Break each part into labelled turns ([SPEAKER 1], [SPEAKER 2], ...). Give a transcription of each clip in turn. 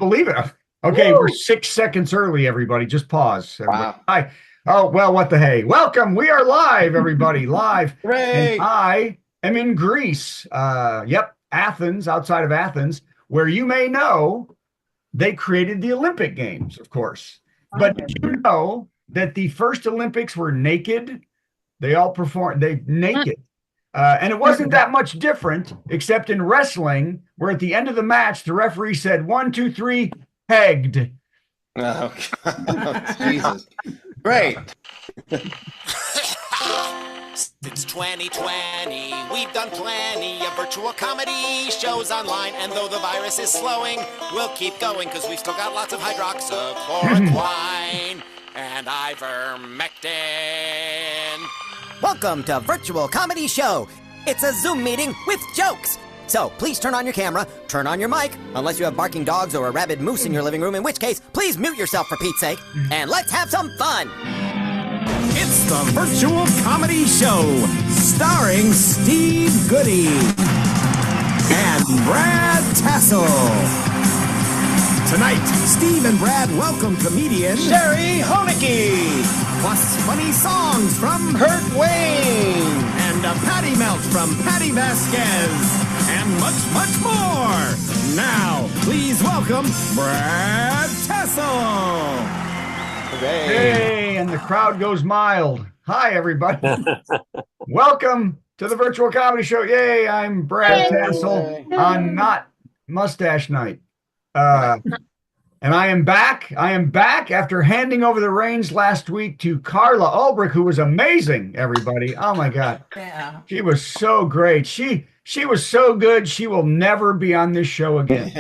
[SPEAKER 1] Believe it. Okay, we're 6 seconds early, everybody. Just pause. Everybody.
[SPEAKER 2] Wow.
[SPEAKER 1] Hi. Oh, well, what the hey. Welcome. We are live, everybody. Live.
[SPEAKER 2] Hooray!
[SPEAKER 1] And I am in Greece. Athens, outside of Athens, where you may know they created the Olympic Games, of course. But did you know that the first Olympics were naked? They all performed naked. And it wasn't that much different, except in wrestling, where at the end of the match, the referee said, 1, 2, 3, pegged.
[SPEAKER 2] Oh, God. Jesus. Great.
[SPEAKER 3] Since 2020, we've done plenty of virtual comedy shows online, and though the virus is slowing, we'll keep going because we've still got lots of hydroxychloroquine and ivermectin.
[SPEAKER 4] Welcome to Virtual Comedy Show. It's a Zoom meeting with jokes. So please turn on your camera, turn on your mic, unless you have barking dogs or a rabid moose in your living room, in which case, please mute yourself for Pete's sake, and let's have some fun.
[SPEAKER 5] It's the Virtual Comedy Show, starring Steve Goodie and Brad Tassell. Tonight, Steve and Brad welcome comedian
[SPEAKER 2] Sherry Honecke.
[SPEAKER 5] plus funny songs from
[SPEAKER 2] Kurt Wayne.
[SPEAKER 5] and a patty melt from Patti Vasquez, and much, much more. Now, please welcome Brad Tassell.
[SPEAKER 2] Hooray.
[SPEAKER 1] Hey, and the crowd goes mild. Hi, everybody. Welcome to the Virtual Comedy Show. Yay, I'm Brad Tassell on Not Mustache Night. And I am back. I am back after handing over the reins last week to Carla Ulbrich, who was amazing, everybody. Oh, my God.
[SPEAKER 6] Yeah.
[SPEAKER 1] She was so great. She was so good. She will never be on this show again.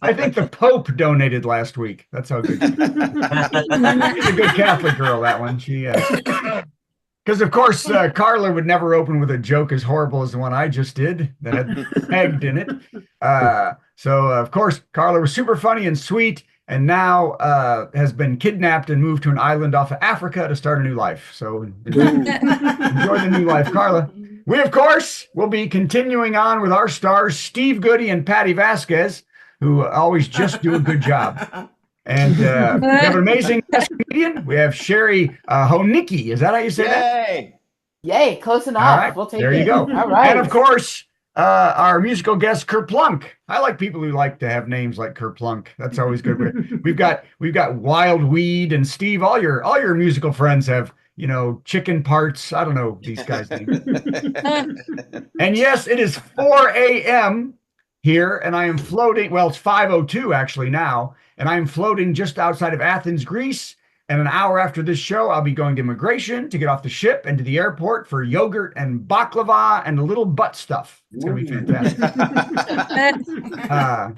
[SPEAKER 1] I think the Pope donated last week. That's how good. She's a good Catholic girl, that one. She, because of course Carla would never open with a joke as horrible as the one I just did that had pegged in it. So of course Carla was super funny and sweet, and now has been kidnapped and moved to an island off of Africa to start a new life. So enjoy the new life, Carla. We, of course, will be continuing on with our stars, Steve Goodie and Patti Vasquez, who always just do a good job. And we have an amazing guest comedian. We have Sherry Honecke. Is that how you say that?
[SPEAKER 2] Yay.
[SPEAKER 6] Yay, close enough.
[SPEAKER 1] All right,
[SPEAKER 6] We'll take
[SPEAKER 1] there
[SPEAKER 6] it.
[SPEAKER 1] you go.
[SPEAKER 6] All right.
[SPEAKER 1] And of course, our musical guest, Kerplunk. I like people who like to have names like Kerplunk. That's always good. We've got Wild Weed and Steve. All your musical friends have, you know, chicken parts. I don't know these guys' names. And yes, it is 4 a.m. here, and I am floating. Well, it's 5:02 actually now, and I am floating just outside of Athens, Greece. And an hour after this show, I'll be going to immigration to get off the ship and to the airport for yogurt and baklava and a little butt stuff. It's going to be fantastic.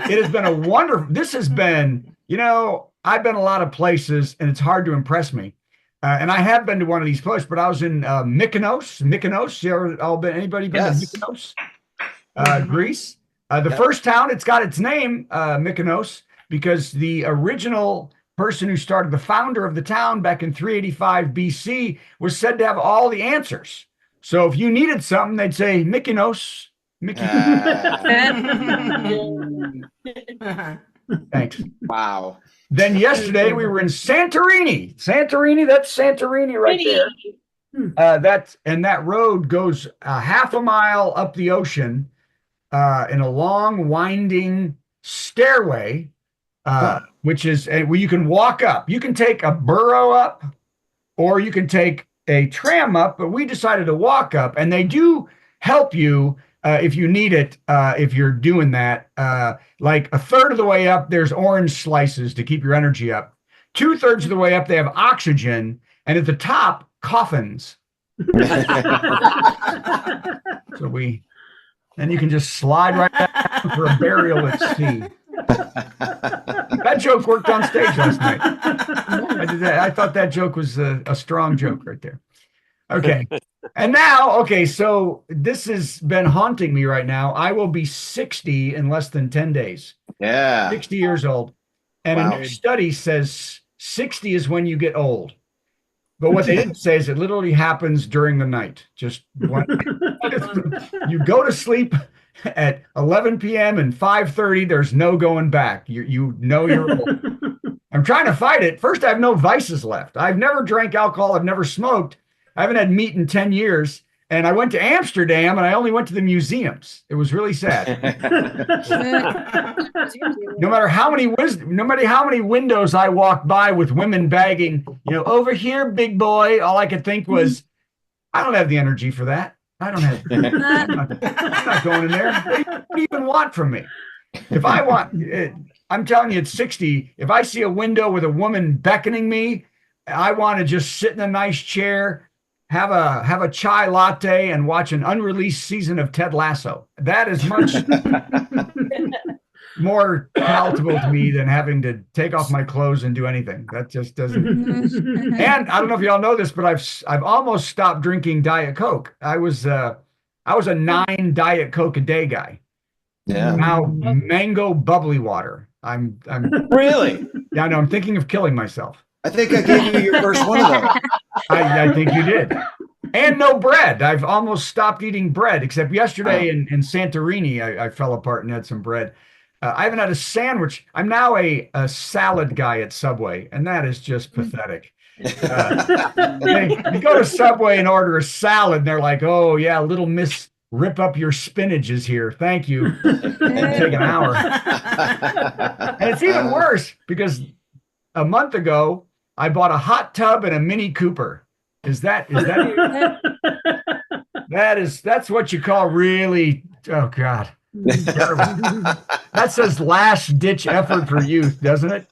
[SPEAKER 1] It has been a wonderful. This has been, you know, I've been a lot of places, and it's hard to impress me. And I have been to one of these places, but I was in Mykonos. Mykonos, anybody been
[SPEAKER 2] Yes.
[SPEAKER 1] to Mykonos? Greece. The first town, it's got its name, Mykonos, because the original person who started, the founder of the town back in 385 BC, was said to have all the answers. So if you needed something, they'd say Mykonos. Thanks.
[SPEAKER 2] Wow.
[SPEAKER 1] Then yesterday we were in Santorini. Santorini, that's Santorini right there. That road goes half a mile up the ocean in a long winding stairway, which is where you can walk up. You can take a burro up, or you can take a tram up, but we decided to walk up, and they do help you if you need it, if you're doing that. Like a third of the way up, there's orange slices to keep your energy up. 2/3 of the way up, they have oxygen, and at the top, coffins. So then you can just slide right down for a burial at sea. That joke worked on stage last night. I thought that joke was a strong joke right there. Okay. And now, so this has been haunting me right now. I will be 60 in less than 10 days.
[SPEAKER 2] Yeah.
[SPEAKER 1] 60 years old. And
[SPEAKER 2] Wow.
[SPEAKER 1] a new study says 60 is when you get old. But what they didn't say is it literally happens during the night. Just one. You go to sleep at 11 p.m. and 5:30, there's no going back. You know you're old. I'm trying to fight it. First, I have no vices left. I've never drank alcohol. I've never smoked. I haven't had meat in 10 years. And I went to Amsterdam and I only went to the museums. It was really sad. No matter how many windows I walked by with women bagging, over here, big boy, all I could think was, I don't have the energy for that. I don't have. I'm not going in there. What do you even want from me? If I want, I'm telling you, at 60, if I see a window with a woman beckoning me, I want to just sit in a nice chair, have a chai latte, and watch an unreleased season of Ted Lasso. That is much more palatable to me than having to take off my clothes and do anything. That just doesn't. And I don't know if y'all know this, but I've almost stopped drinking Diet Coke. I was a 9 Diet Coke a day guy.
[SPEAKER 2] Yeah.
[SPEAKER 1] Now mango bubbly water. I'm
[SPEAKER 2] Really?
[SPEAKER 1] Yeah, no, I'm thinking of killing myself.
[SPEAKER 2] I think I gave you your first one of those.
[SPEAKER 1] I think you did. And no bread. I've almost stopped eating bread, except yesterday in Santorini, I fell apart and had some bread. I haven't had a sandwich. I'm now a salad guy at Subway, and that is just pathetic. You go to Subway and order a salad, and they're like, "Oh yeah, little Miss Rip Up Your Spinach is here. Thank you." It'll take an hour. And it's even worse because a month ago I bought a hot tub and a Mini Cooper. Is that that's what you call really? Oh God. That says last ditch effort for youth, doesn't it?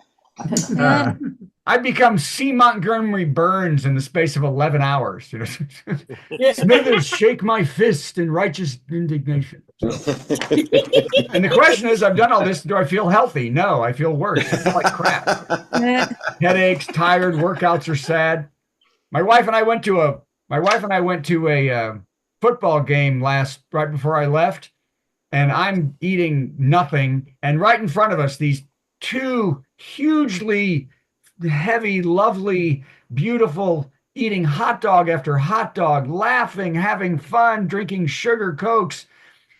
[SPEAKER 1] I've become C. Montgomery Burns in the space of 11 hours. Smithers, shake my fist in righteous indignation. And the question is, I've done all this. Do I feel healthy? No, I feel worse. I feel like crap. Headaches, tired, workouts are sad. My wife and I went to a football game right before I left. And I'm eating nothing. And right in front of us, these 2 hugely heavy, lovely, beautiful, eating hot dog after hot dog, laughing, having fun, drinking sugar Cokes.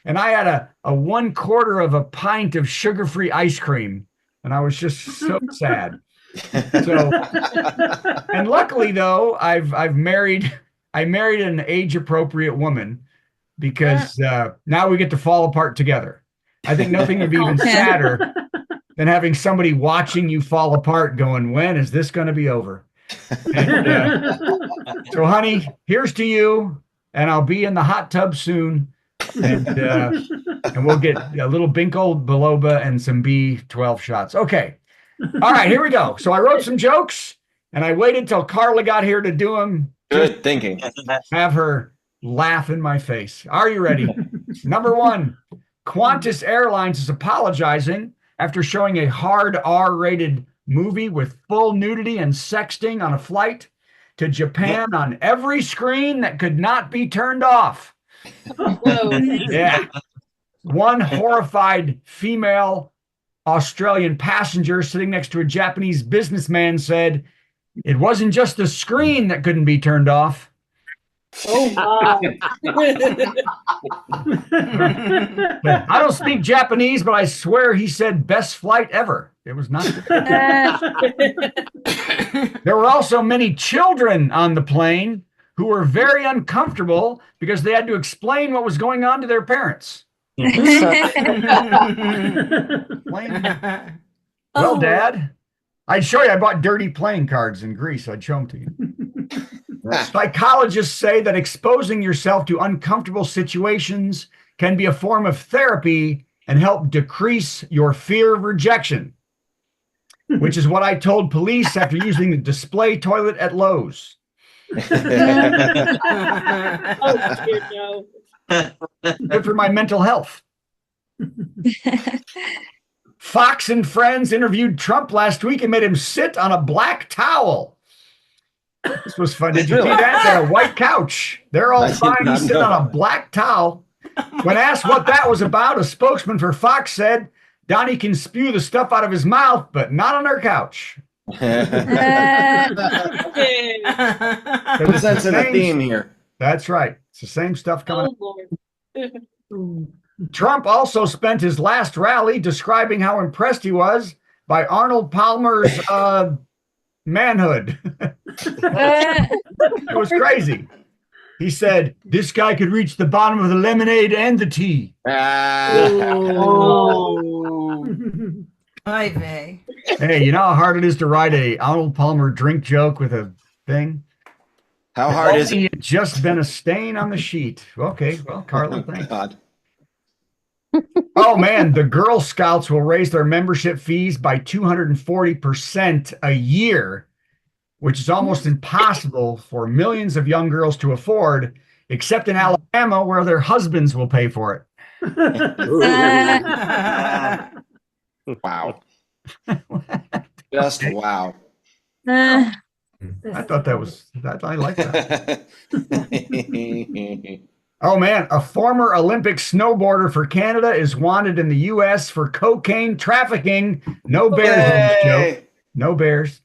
[SPEAKER 1] And I had a 1/4 of a pint of sugar-free ice cream. And I was just so sad. So, and luckily though, I married an age-appropriate woman. Because now we get to fall apart together. I think nothing would be even sadder than having somebody watching you fall apart going, when is this going to be over? And, so, honey, here's to you, and I'll be in the hot tub soon. And we'll get a little Binko Biloba and some B12 shots. Okay. All right, here we go. So I wrote some jokes, and I waited till Carla got here to do them.
[SPEAKER 2] Good thinking.
[SPEAKER 1] Have her laugh in my face. Are you ready? Number 1, Qantas Airlines is apologizing after showing a hard R-rated movie with full nudity and sexting on a flight to Japan on every screen that could not be turned off.
[SPEAKER 6] Whoa.
[SPEAKER 1] Yeah. One horrified female Australian passenger sitting next to a Japanese businessman said, "It wasn't just the screen that couldn't be turned off."
[SPEAKER 6] Oh, wow.
[SPEAKER 1] I don't speak Japanese, but I swear he said best flight ever. It was not. There were also many children on the plane who were very uncomfortable because they had to explain what was going on to their parents. Well, Dad, I'd show you. I bought dirty playing cards in Greece. I'd show them to you. Psychologists say that exposing yourself to uncomfortable situations can be a form of therapy and help decrease your fear of rejection, which is what I told police after using the display toilet at Lowe's.
[SPEAKER 6] Oh, dear, no.
[SPEAKER 1] Good for my mental health. Fox and Friends interviewed Trump last week and made him sit on a black towel. This was fun. Did you see that? They had a white couch. They're all fine. He's sitting on a black towel. When asked what that was about, a spokesman for Fox said, "Donnie can spew the stuff out of his mouth, but not on our couch."
[SPEAKER 2] There's a sense of a theme here.
[SPEAKER 1] That's right. It's the same stuff coming
[SPEAKER 6] Oh, Lord.
[SPEAKER 1] Trump also spent his last rally describing how impressed he was by Arnold Palmer's manhood. It was crazy. He said, "This guy could reach the bottom of the lemonade and the tea."
[SPEAKER 7] Hi, Vay.
[SPEAKER 1] Hey, you know how hard it is to write a Arnold Palmer drink joke with a thing?
[SPEAKER 2] How hard is
[SPEAKER 1] Only
[SPEAKER 2] it?
[SPEAKER 1] had just been a stain on the sheet. Okay, well, Carla, thanks.
[SPEAKER 2] God.
[SPEAKER 1] Oh man, the Girl Scouts will raise their membership fees by 240% a year, which is almost impossible for millions of young girls to afford, except in Alabama, where their husbands will pay for it.
[SPEAKER 2] Wow. Just wow.
[SPEAKER 1] I thought that was, I like that. Oh man, a former Olympic snowboarder for Canada is wanted in the U.S. for cocaine trafficking. No bears in this joke. No bears.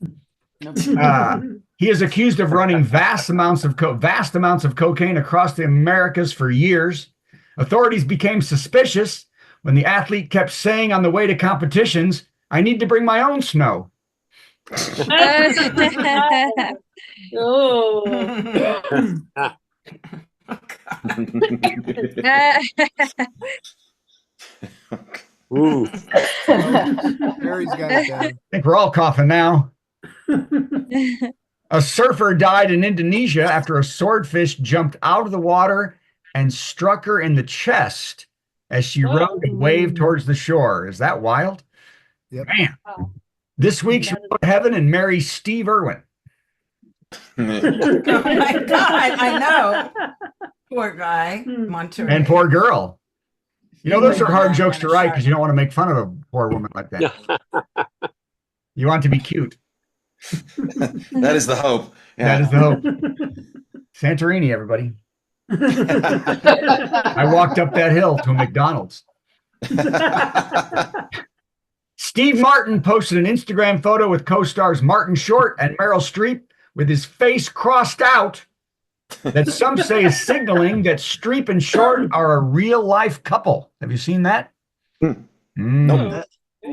[SPEAKER 1] He is accused of running vast amounts of cocaine across the Americas for years. Authorities became suspicious when the athlete kept saying on the way to competitions, "I need to bring my own snow."
[SPEAKER 6] Oh.
[SPEAKER 8] Ooh.
[SPEAKER 9] Barry's got it down.
[SPEAKER 1] I think we're all coughing now. A surfer died in Indonesia after a swordfish jumped out of the water and struck her in the chest as she rode and waved towards the shore. Is that wild?
[SPEAKER 9] Yep.
[SPEAKER 1] Man. This week she will go to heaven and marry Steve Irwin.
[SPEAKER 7] Oh my God, I know. Poor guy, Monterey.
[SPEAKER 1] And poor girl. You know, those are hard jokes to write because you don't want to make fun of a poor woman like that. You want to be cute.
[SPEAKER 2] That is the hope.
[SPEAKER 1] That is the hope. Santorini, everybody. I walked up that hill to a McDonald's. Steve Martin posted an Instagram photo with co-stars Martin Short and Meryl Streep with his face crossed out that some say is signaling that Streep and Short are a real-life couple. Have you seen that?
[SPEAKER 2] Nope.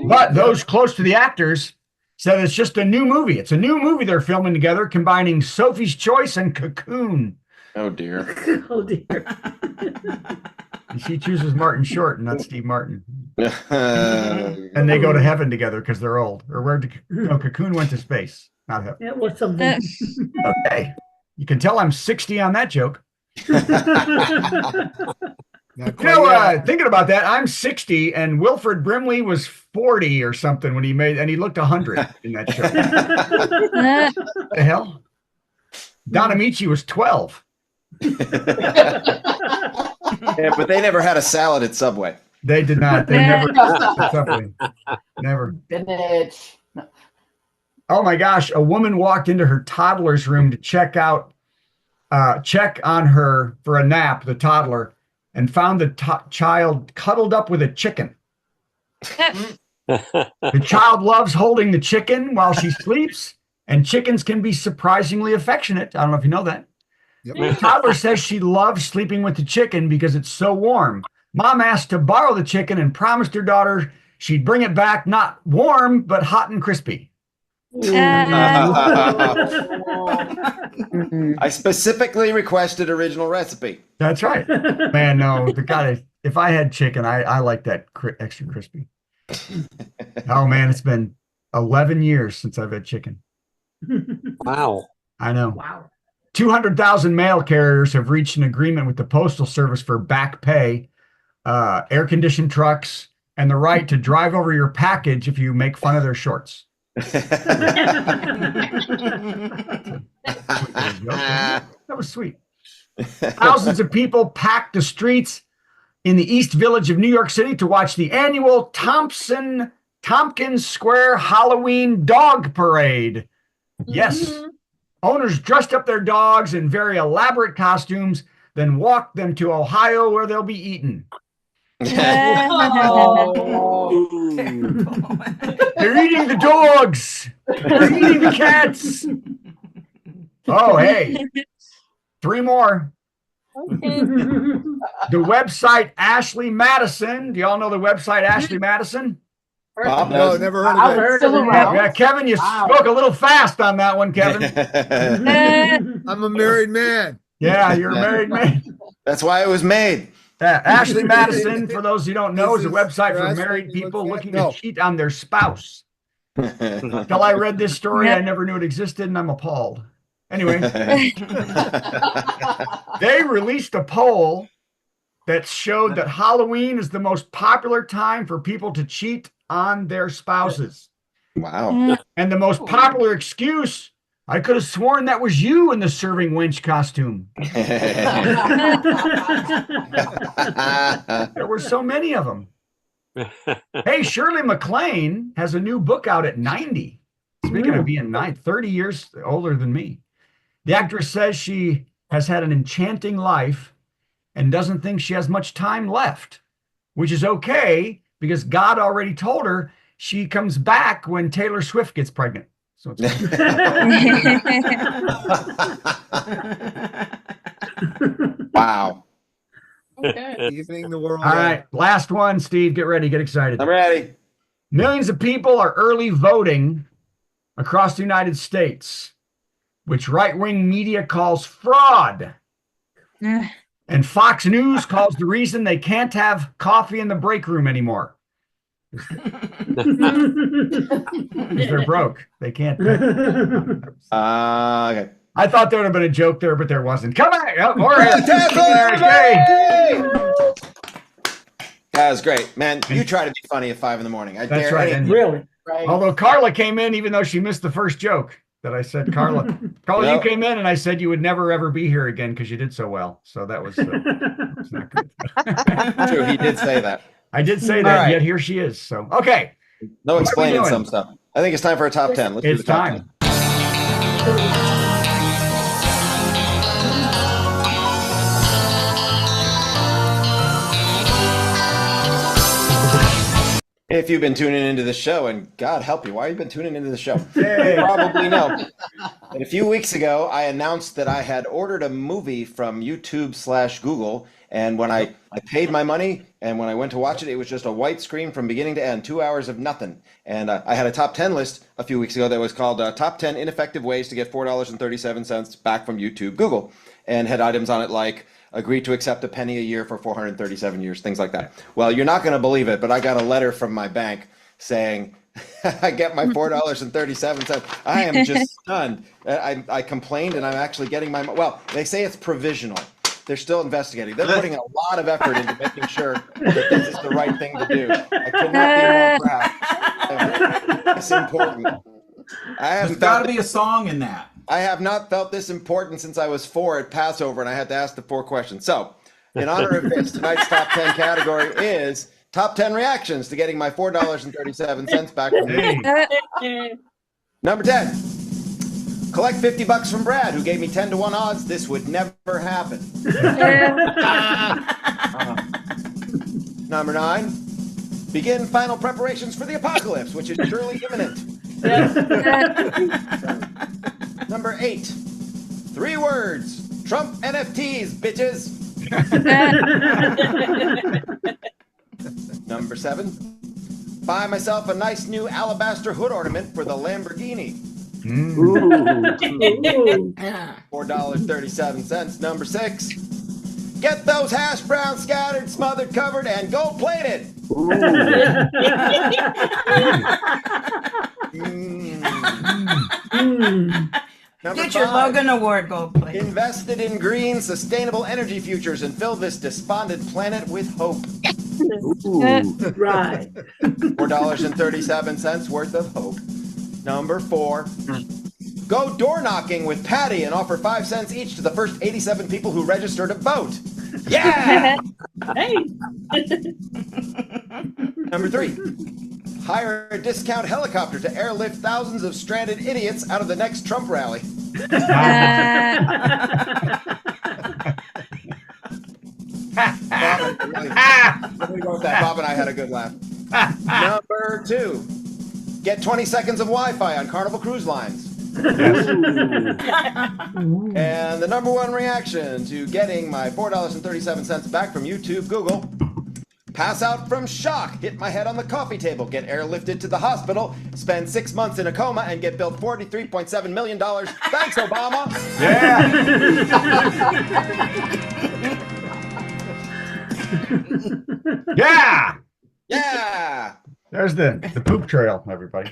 [SPEAKER 1] But those close to the actors said it's just a new movie. It's a new movie they're filming together, combining Sophie's Choice and Cocoon.
[SPEAKER 2] Oh dear.
[SPEAKER 6] Oh dear.
[SPEAKER 1] And she chooses Martin Short and not Steve Martin.
[SPEAKER 2] And
[SPEAKER 1] And they go to heaven together because they're old. Or where did Cocoon went to space, not heaven.
[SPEAKER 6] It was something.
[SPEAKER 1] Okay. You can tell I'm 60 on that joke.
[SPEAKER 9] Not
[SPEAKER 1] You know,
[SPEAKER 9] quite yet.
[SPEAKER 1] thinking about that, I'm 60 and Wilfred Brimley was 40 or something when he made, and he looked 100 in that show. What the hell? Don Amici was 12.
[SPEAKER 2] Yeah, but they never had a salad at Subway.
[SPEAKER 1] They did not. They never. Something. Never.
[SPEAKER 10] Spinach.
[SPEAKER 1] Oh my gosh! A woman walked into her toddler's room to check on her for a nap, the toddler, and found the child cuddled up with a chicken. The child loves holding the chicken while she sleeps, and chickens can be surprisingly affectionate. I don't know if you know that.
[SPEAKER 9] Yep.
[SPEAKER 1] The toddler says she loves sleeping with the chicken because it's so warm. Mom asked to borrow the chicken and promised her daughter she'd bring it back not warm, but hot and crispy.
[SPEAKER 2] I specifically requested original recipe.
[SPEAKER 1] That's right. Man, no, the guy, if I had chicken, I like that extra crispy. Oh man, it's been 11 years since I've had chicken.
[SPEAKER 8] Wow.
[SPEAKER 1] I know.
[SPEAKER 6] Wow.
[SPEAKER 1] 200,000 mail carriers have reached an agreement with the Postal Service for back pay, air-conditioned trucks, and the right to drive over your package if you make fun of their shorts. That was sweet. Thousands of people packed the streets in the East Village of New York City to watch the annual Tompkins Square Halloween Dog Parade. Yes. Owners dressed up their dogs in very elaborate costumes, then walked them to Ohio where they'll be eaten.
[SPEAKER 7] Oh.
[SPEAKER 1] They're eating the dogs. They're eating the cats. Oh, hey. 3 more. The website Ashley Madison. Do y'all know the website Ashley Madison?
[SPEAKER 2] Bob
[SPEAKER 9] No,
[SPEAKER 2] knows.
[SPEAKER 9] never heard
[SPEAKER 6] I've
[SPEAKER 9] of it.
[SPEAKER 6] heard of it.
[SPEAKER 1] Yeah, Kevin, you spoke a little fast on that one, Kevin.
[SPEAKER 9] I'm a married man.
[SPEAKER 1] Yeah, you're a married man.
[SPEAKER 2] That's why it was made.
[SPEAKER 1] Ashley Madison, for those who don't know, is a website for
[SPEAKER 9] Ashley
[SPEAKER 1] married
[SPEAKER 9] to
[SPEAKER 1] people
[SPEAKER 9] look at?
[SPEAKER 1] looking
[SPEAKER 9] No.
[SPEAKER 1] to cheat on their spouse. Until I read this story, I never knew it existed, and I'm appalled. Anyway, they released a poll that showed that Halloween is the most popular time for people to cheat on their spouses.
[SPEAKER 2] Wow.
[SPEAKER 1] And the most popular excuse, I could have sworn that was you in the serving wench costume. There were so many of them. Hey, Shirley MacLaine has a new book out at 90. Speaking of being 30 years older than me. The actress says she has had an enchanting life and doesn't think she has much time left, which is okay because God already told her she comes back when Taylor Swift gets pregnant. So it's
[SPEAKER 2] Wow.
[SPEAKER 9] Evening the world.
[SPEAKER 1] all right. Last one, Steve. Get ready. Get excited.
[SPEAKER 2] I'm ready.
[SPEAKER 1] Millions of people are early voting across the United States, which right-wing media calls fraud. And Fox News calls the reason they can't have coffee in the break room anymore. Because they're broke. They can't pay.
[SPEAKER 2] Okay.
[SPEAKER 1] I thought there would have been a joke there, but there wasn't. Come on. Oh, more
[SPEAKER 2] That was great. Man, you try to be funny at 5 a.m. I
[SPEAKER 1] That's
[SPEAKER 2] dare
[SPEAKER 1] right.
[SPEAKER 2] any-
[SPEAKER 1] And
[SPEAKER 6] Really?
[SPEAKER 1] although Carla came in, even though she missed the first joke that I said, Carla,
[SPEAKER 2] Yep.
[SPEAKER 1] you came in and I said you would never, ever be here again because you did so well. So that was not good.
[SPEAKER 2] True, he did say that.
[SPEAKER 1] I did say
[SPEAKER 2] All
[SPEAKER 1] that,
[SPEAKER 2] right.
[SPEAKER 1] yet here she is. So, okay.
[SPEAKER 2] No
[SPEAKER 1] What are we
[SPEAKER 2] explaining
[SPEAKER 1] doing?
[SPEAKER 2] some stuff. I think it's time for a top 10. Let's do
[SPEAKER 1] It's
[SPEAKER 2] the top
[SPEAKER 1] time.
[SPEAKER 2] 10. If you've been tuning into the show, and God help you, why have you been tuning into the show?
[SPEAKER 1] Yay.
[SPEAKER 2] You probably know. And a few weeks ago, I announced that I had ordered a movie from YouTube/Google, and when I paid my money, and when I went to watch it, it was just a white screen from beginning to end, 2 hours of nothing. And I had a top 10 list a few weeks ago that was called Top 10 Ineffective Ways to Get $4.37 Back from YouTube Google, and had items on it like agree to accept a penny a year for 437 years, things like that. Well, you're not going to believe it, but I got a letter from my bank saying I get my $4.37. I am just stunned. I complained, and I'm actually getting my, well, they say it's provisional. They're still investigating. They're putting a lot of effort into making sure that this is the right thing to do. I could not be more proud. It's important.
[SPEAKER 10] There's got to be a song in that.
[SPEAKER 2] I have not felt this important since I was 4 at Passover, and I had to ask the 4 questions. So, in honor of this, tonight's top 10 category is top 10 reactions to getting my $4.37 back from you. Number 10, collect $50 from Brad, who gave me 10-to-1 odds. This would never happen. Number 9, begin final preparations for the apocalypse, which is surely imminent. Number 8, 3 words, Trump NFTs, bitches. Number 7, buy myself a nice new alabaster hood ornament for the Lamborghini. $4.37. Number 6, get those hash browns scattered, smothered, covered, and gold plated. Number
[SPEAKER 7] Get your
[SPEAKER 2] 5,
[SPEAKER 7] Logan Award gold plate.
[SPEAKER 2] invested in green, sustainable energy futures and fill this despondent planet with hope.
[SPEAKER 6] Right.
[SPEAKER 2] $4.37 worth of hope. Number 4, go door knocking with Patti and offer 5 cents each to the first 87 people who register to vote. Yeah!
[SPEAKER 6] Hey.
[SPEAKER 2] Number 3, hire a discount helicopter to airlift thousands of stranded idiots out of the next Trump rally. Bob, let me go with that. Bob and I had a good laugh. Number 2, get 20 seconds of Wi-Fi on Carnival Cruise Lines. And the number one reaction to getting my $4.37 back from YouTube, Google. Pass out from shock, hit my head on the coffee table, get airlifted to the hospital, spend 6 months in a coma, and get billed $43.7 million. Thanks, Obama.
[SPEAKER 1] Yeah.
[SPEAKER 2] Yeah.
[SPEAKER 1] There's the poop trail, everybody.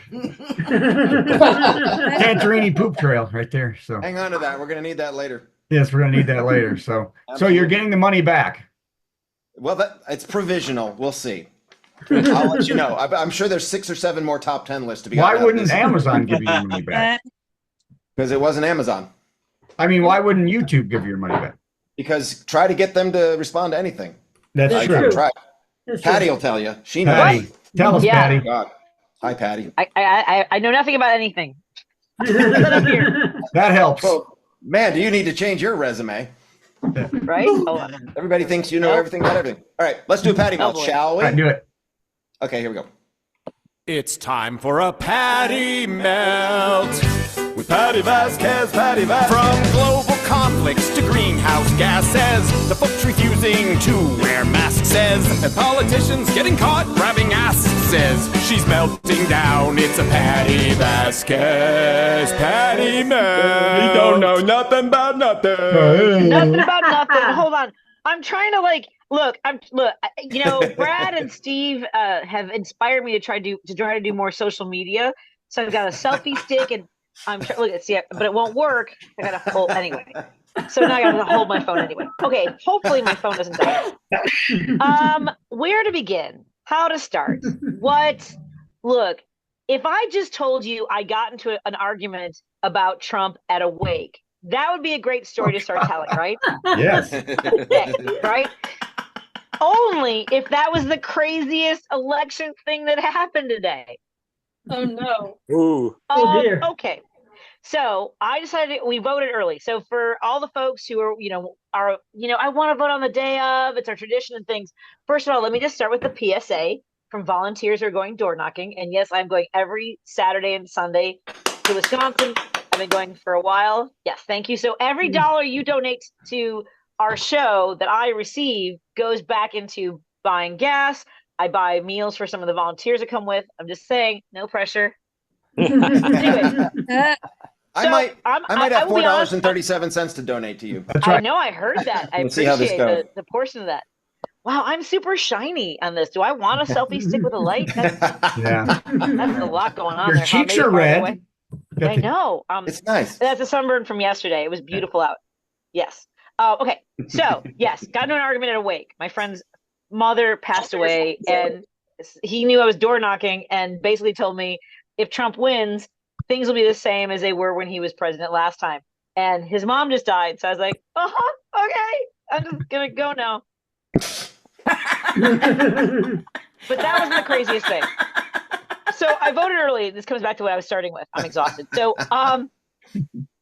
[SPEAKER 1] Santorini poop trail right there. So
[SPEAKER 2] hang on to that. We're going to need that later.
[SPEAKER 1] Yes, we're going to need that later. So you're getting the money back.
[SPEAKER 2] Well, it's provisional. We'll see. I'll let you know. I'm sure there's 6 or 7 more top 10 lists to be.
[SPEAKER 1] Why wouldn't Amazon give you your money back?
[SPEAKER 2] Because it wasn't Amazon.
[SPEAKER 1] I mean, why wouldn't YouTube give you your money back?
[SPEAKER 2] Because try to get them to respond to anything.
[SPEAKER 1] That's true.
[SPEAKER 2] Try. Patty will tell you. She knows.
[SPEAKER 1] Patty, tell us, Patty.
[SPEAKER 2] God. Hi, Patty.
[SPEAKER 11] I know nothing about anything.
[SPEAKER 1] That helps.
[SPEAKER 2] Well, man, do you need to change your resume?
[SPEAKER 11] Right? Oh,
[SPEAKER 2] everybody thinks you know everything about everything. All right, let's do a Patty melt, shall we?
[SPEAKER 1] All right, do it.
[SPEAKER 2] Okay, here we go.
[SPEAKER 5] It's time for a Patty melt with Patti Vasquez, Patti Vasquez.
[SPEAKER 3] From global conflicts to greenhouse gases, the folks refusing to wear masks says,
[SPEAKER 5] And politicians getting caught grabbing ass
[SPEAKER 3] says she's melting down. It's a Patti Vasquez, Patty melt.
[SPEAKER 5] He don't know nothing about nothing.
[SPEAKER 11] Nothing about nothing. Hold on. I'm trying to look. You know, Brad and Steve have inspired me to try to do more social media. So I've got a selfie stick, and I'm but it won't work. I got to hold anyway. So now I got to hold my phone anyway. Okay, hopefully my phone doesn't die. Where to begin? How to start? What? Look, if I just told you I got into an argument about Trump at a wake, that would be a great story to start telling, right?
[SPEAKER 1] Yes.
[SPEAKER 11] Right? Only if that was the craziest election thing that happened today.
[SPEAKER 7] Oh no.
[SPEAKER 8] Ooh.
[SPEAKER 6] Oh dear.
[SPEAKER 11] Okay. So I decided we voted early. So for all the folks who are I want to vote on the day of, it's our tradition and things. First of all, let me just start with the PSA from volunteers who are going door knocking. And yes, I'm going every Saturday and Sunday to Wisconsin. I've been going for a while. Yes, thank you. So every dollar you donate to our show that I receive goes back into buying gas. I buy meals for some of the volunteers that come with. I'm just saying, no pressure. Anyway,
[SPEAKER 2] I might have $4.37 to donate to you.
[SPEAKER 1] That's right.
[SPEAKER 11] I know, I heard that. I
[SPEAKER 2] We'll see how this
[SPEAKER 11] appreciate the portion of that. Wow, I'm super shiny on this. Do I want a selfie stick with a light? That's a lot going on
[SPEAKER 1] Your
[SPEAKER 11] there.
[SPEAKER 1] cheeks are red.
[SPEAKER 11] I know.
[SPEAKER 2] It's nice.
[SPEAKER 11] That's a sunburn from yesterday. It was beautiful out. Yes. Okay. So, yes, got into an argument at a wake. My friend's mother passed away, and he knew I was door knocking and basically told me if Trump wins, things will be the same as they were when he was president last time. And his mom just died. So I was like, okay, I'm just going to go now. But that wasn't the craziest thing. So I voted early. This comes back to what I was starting with. I'm exhausted. So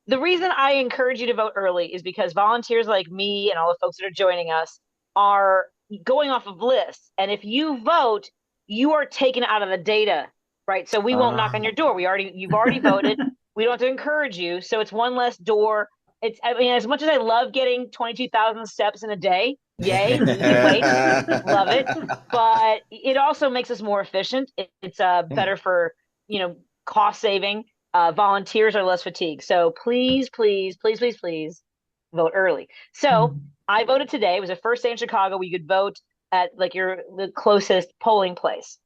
[SPEAKER 11] the reason I encourage you to vote early is because volunteers like me and all the folks that are joining us are going off of lists. And if you vote, you are taken out of the data, right? So we won't knock on your door. You've already voted. We don't have to encourage you. So it's one less door. As much as I love getting 22,000 steps in a day, yay, love it. But it also makes us more efficient. It's better for, cost saving. Volunteers are less fatigued. So please, please, please, please, please vote early. So I voted today. It was the first day in Chicago where you could vote at the closest polling place.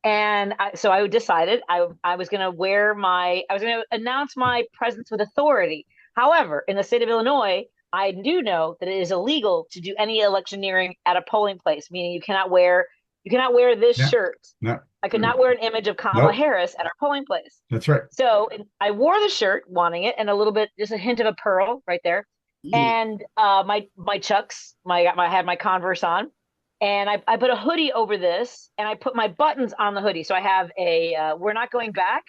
[SPEAKER 11] And so I decided I was going to announce my presence with authority. However, in the state of Illinois, I do know that it is illegal to do any electioneering at a polling place, meaning you cannot wear this shirt. No. I could not wear an image of Kamala Harris at our polling place.
[SPEAKER 1] That's right.
[SPEAKER 3] So I wore the shirt, wanting it, and a little bit, just a hint of a pearl right there. And my Chucks, I had my Converse on, and I put a hoodie over this, and I put my buttons on the hoodie. So I have a "We're not going back,"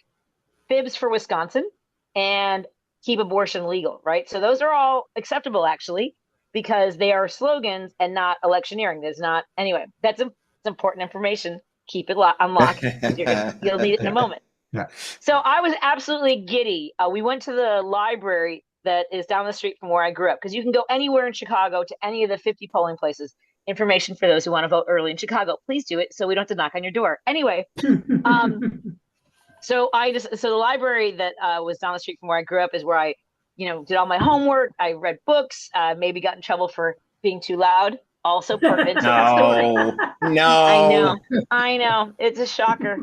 [SPEAKER 3] fibs for Wisconsin, and keep abortion legal. Right. So those are all acceptable actually, because they are slogans and not electioneering. There's not anyway. That's important information. Keep it on lock. You'll need it in a moment.
[SPEAKER 1] Yeah.
[SPEAKER 11] So I was absolutely giddy. We went to the library that is down the street from where I grew up because you can go anywhere in Chicago to any of the 50 polling places. Information for those who want to vote early in Chicago. Please do it so we don't have to knock on your door. Anyway, so the library that was down the street from where I grew up is where I, did all my homework. I read books. Maybe got in trouble for being too loud. Also pertinent to the story.
[SPEAKER 2] No.
[SPEAKER 11] I know. It's a shocker.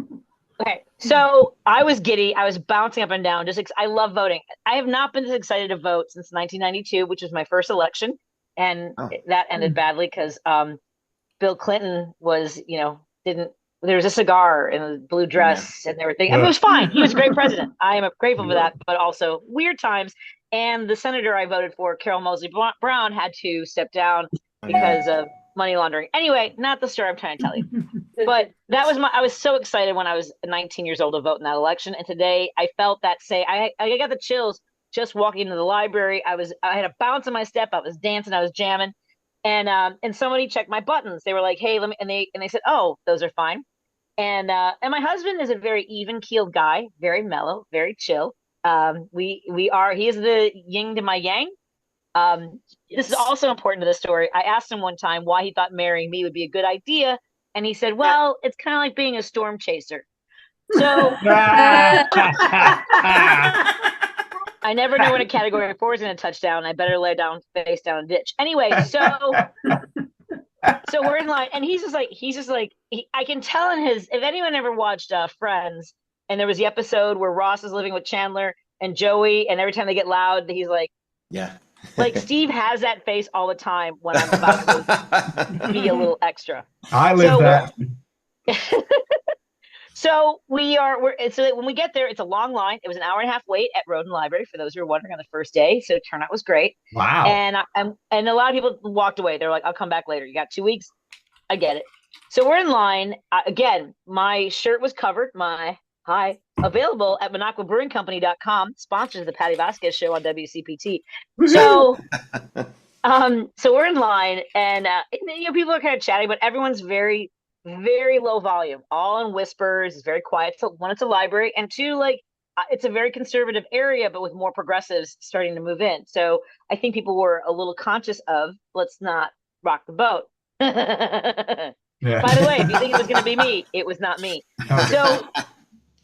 [SPEAKER 11] Okay, so I was giddy. I was bouncing up and down. I love voting. I have not been this excited to vote since 1992, which was my first election, and that ended badly because Bill Clinton was, didn't. There was a cigar in a blue dress and everything. I mean, it was fine. He was a great president. I am grateful for that, but also weird times. And the senator I voted for, Carol Moseley Brown, had to step down because of money laundering. Anyway, not the story I'm trying to tell you. But I was so excited when I was 19 years old to vote in that election. And today I felt that I got the chills just walking into the library. I had a bounce in my step. I was dancing. I was jamming. And somebody checked my buttons. They were like, "Hey, let me," and they said, "Oh, those are fine." And my husband is a very even-keeled guy, very mellow, very chill. He is the yin to my yang. This is also important to the story. I asked him one time why he thought marrying me would be a good idea. And he said, well, it's kind of like being a storm chaser. So I never know when a category 4 is going to touch down. I better lay down, face down, and ditch. Anyway, so we're in line, and he's just like, I can tell if anyone ever watched Friends, and there was the episode where Ross is living with Chandler and Joey, and every time they get loud, he's like,
[SPEAKER 2] yeah.
[SPEAKER 11] Like Steve has that face all the time when I'm about to be a little extra.
[SPEAKER 1] I live that.
[SPEAKER 11] So when we get there, it's a long line. It was an hour and a half wait at Roden Library for those who were wondering on the first day. So turnout was great.
[SPEAKER 1] Wow.
[SPEAKER 11] And a lot of people walked away. They're like, I'll come back later. You got 2 weeks. I get it. So we're in line. Again, my shirt was covered. Available at MonacoBrewingCompany.com, sponsors the Patti Vasquez show on WCPT. So, so we're in line, and people are kind of chatting, but everyone's very, very low volume, all in whispers. It's very quiet. So one, it's a library, and two, it's a very conservative area, but with more progressives starting to move in. So I think people were a little conscious of let's not rock the boat.
[SPEAKER 1] Yeah.
[SPEAKER 11] By the way, if you think it was going to be me, it was not me.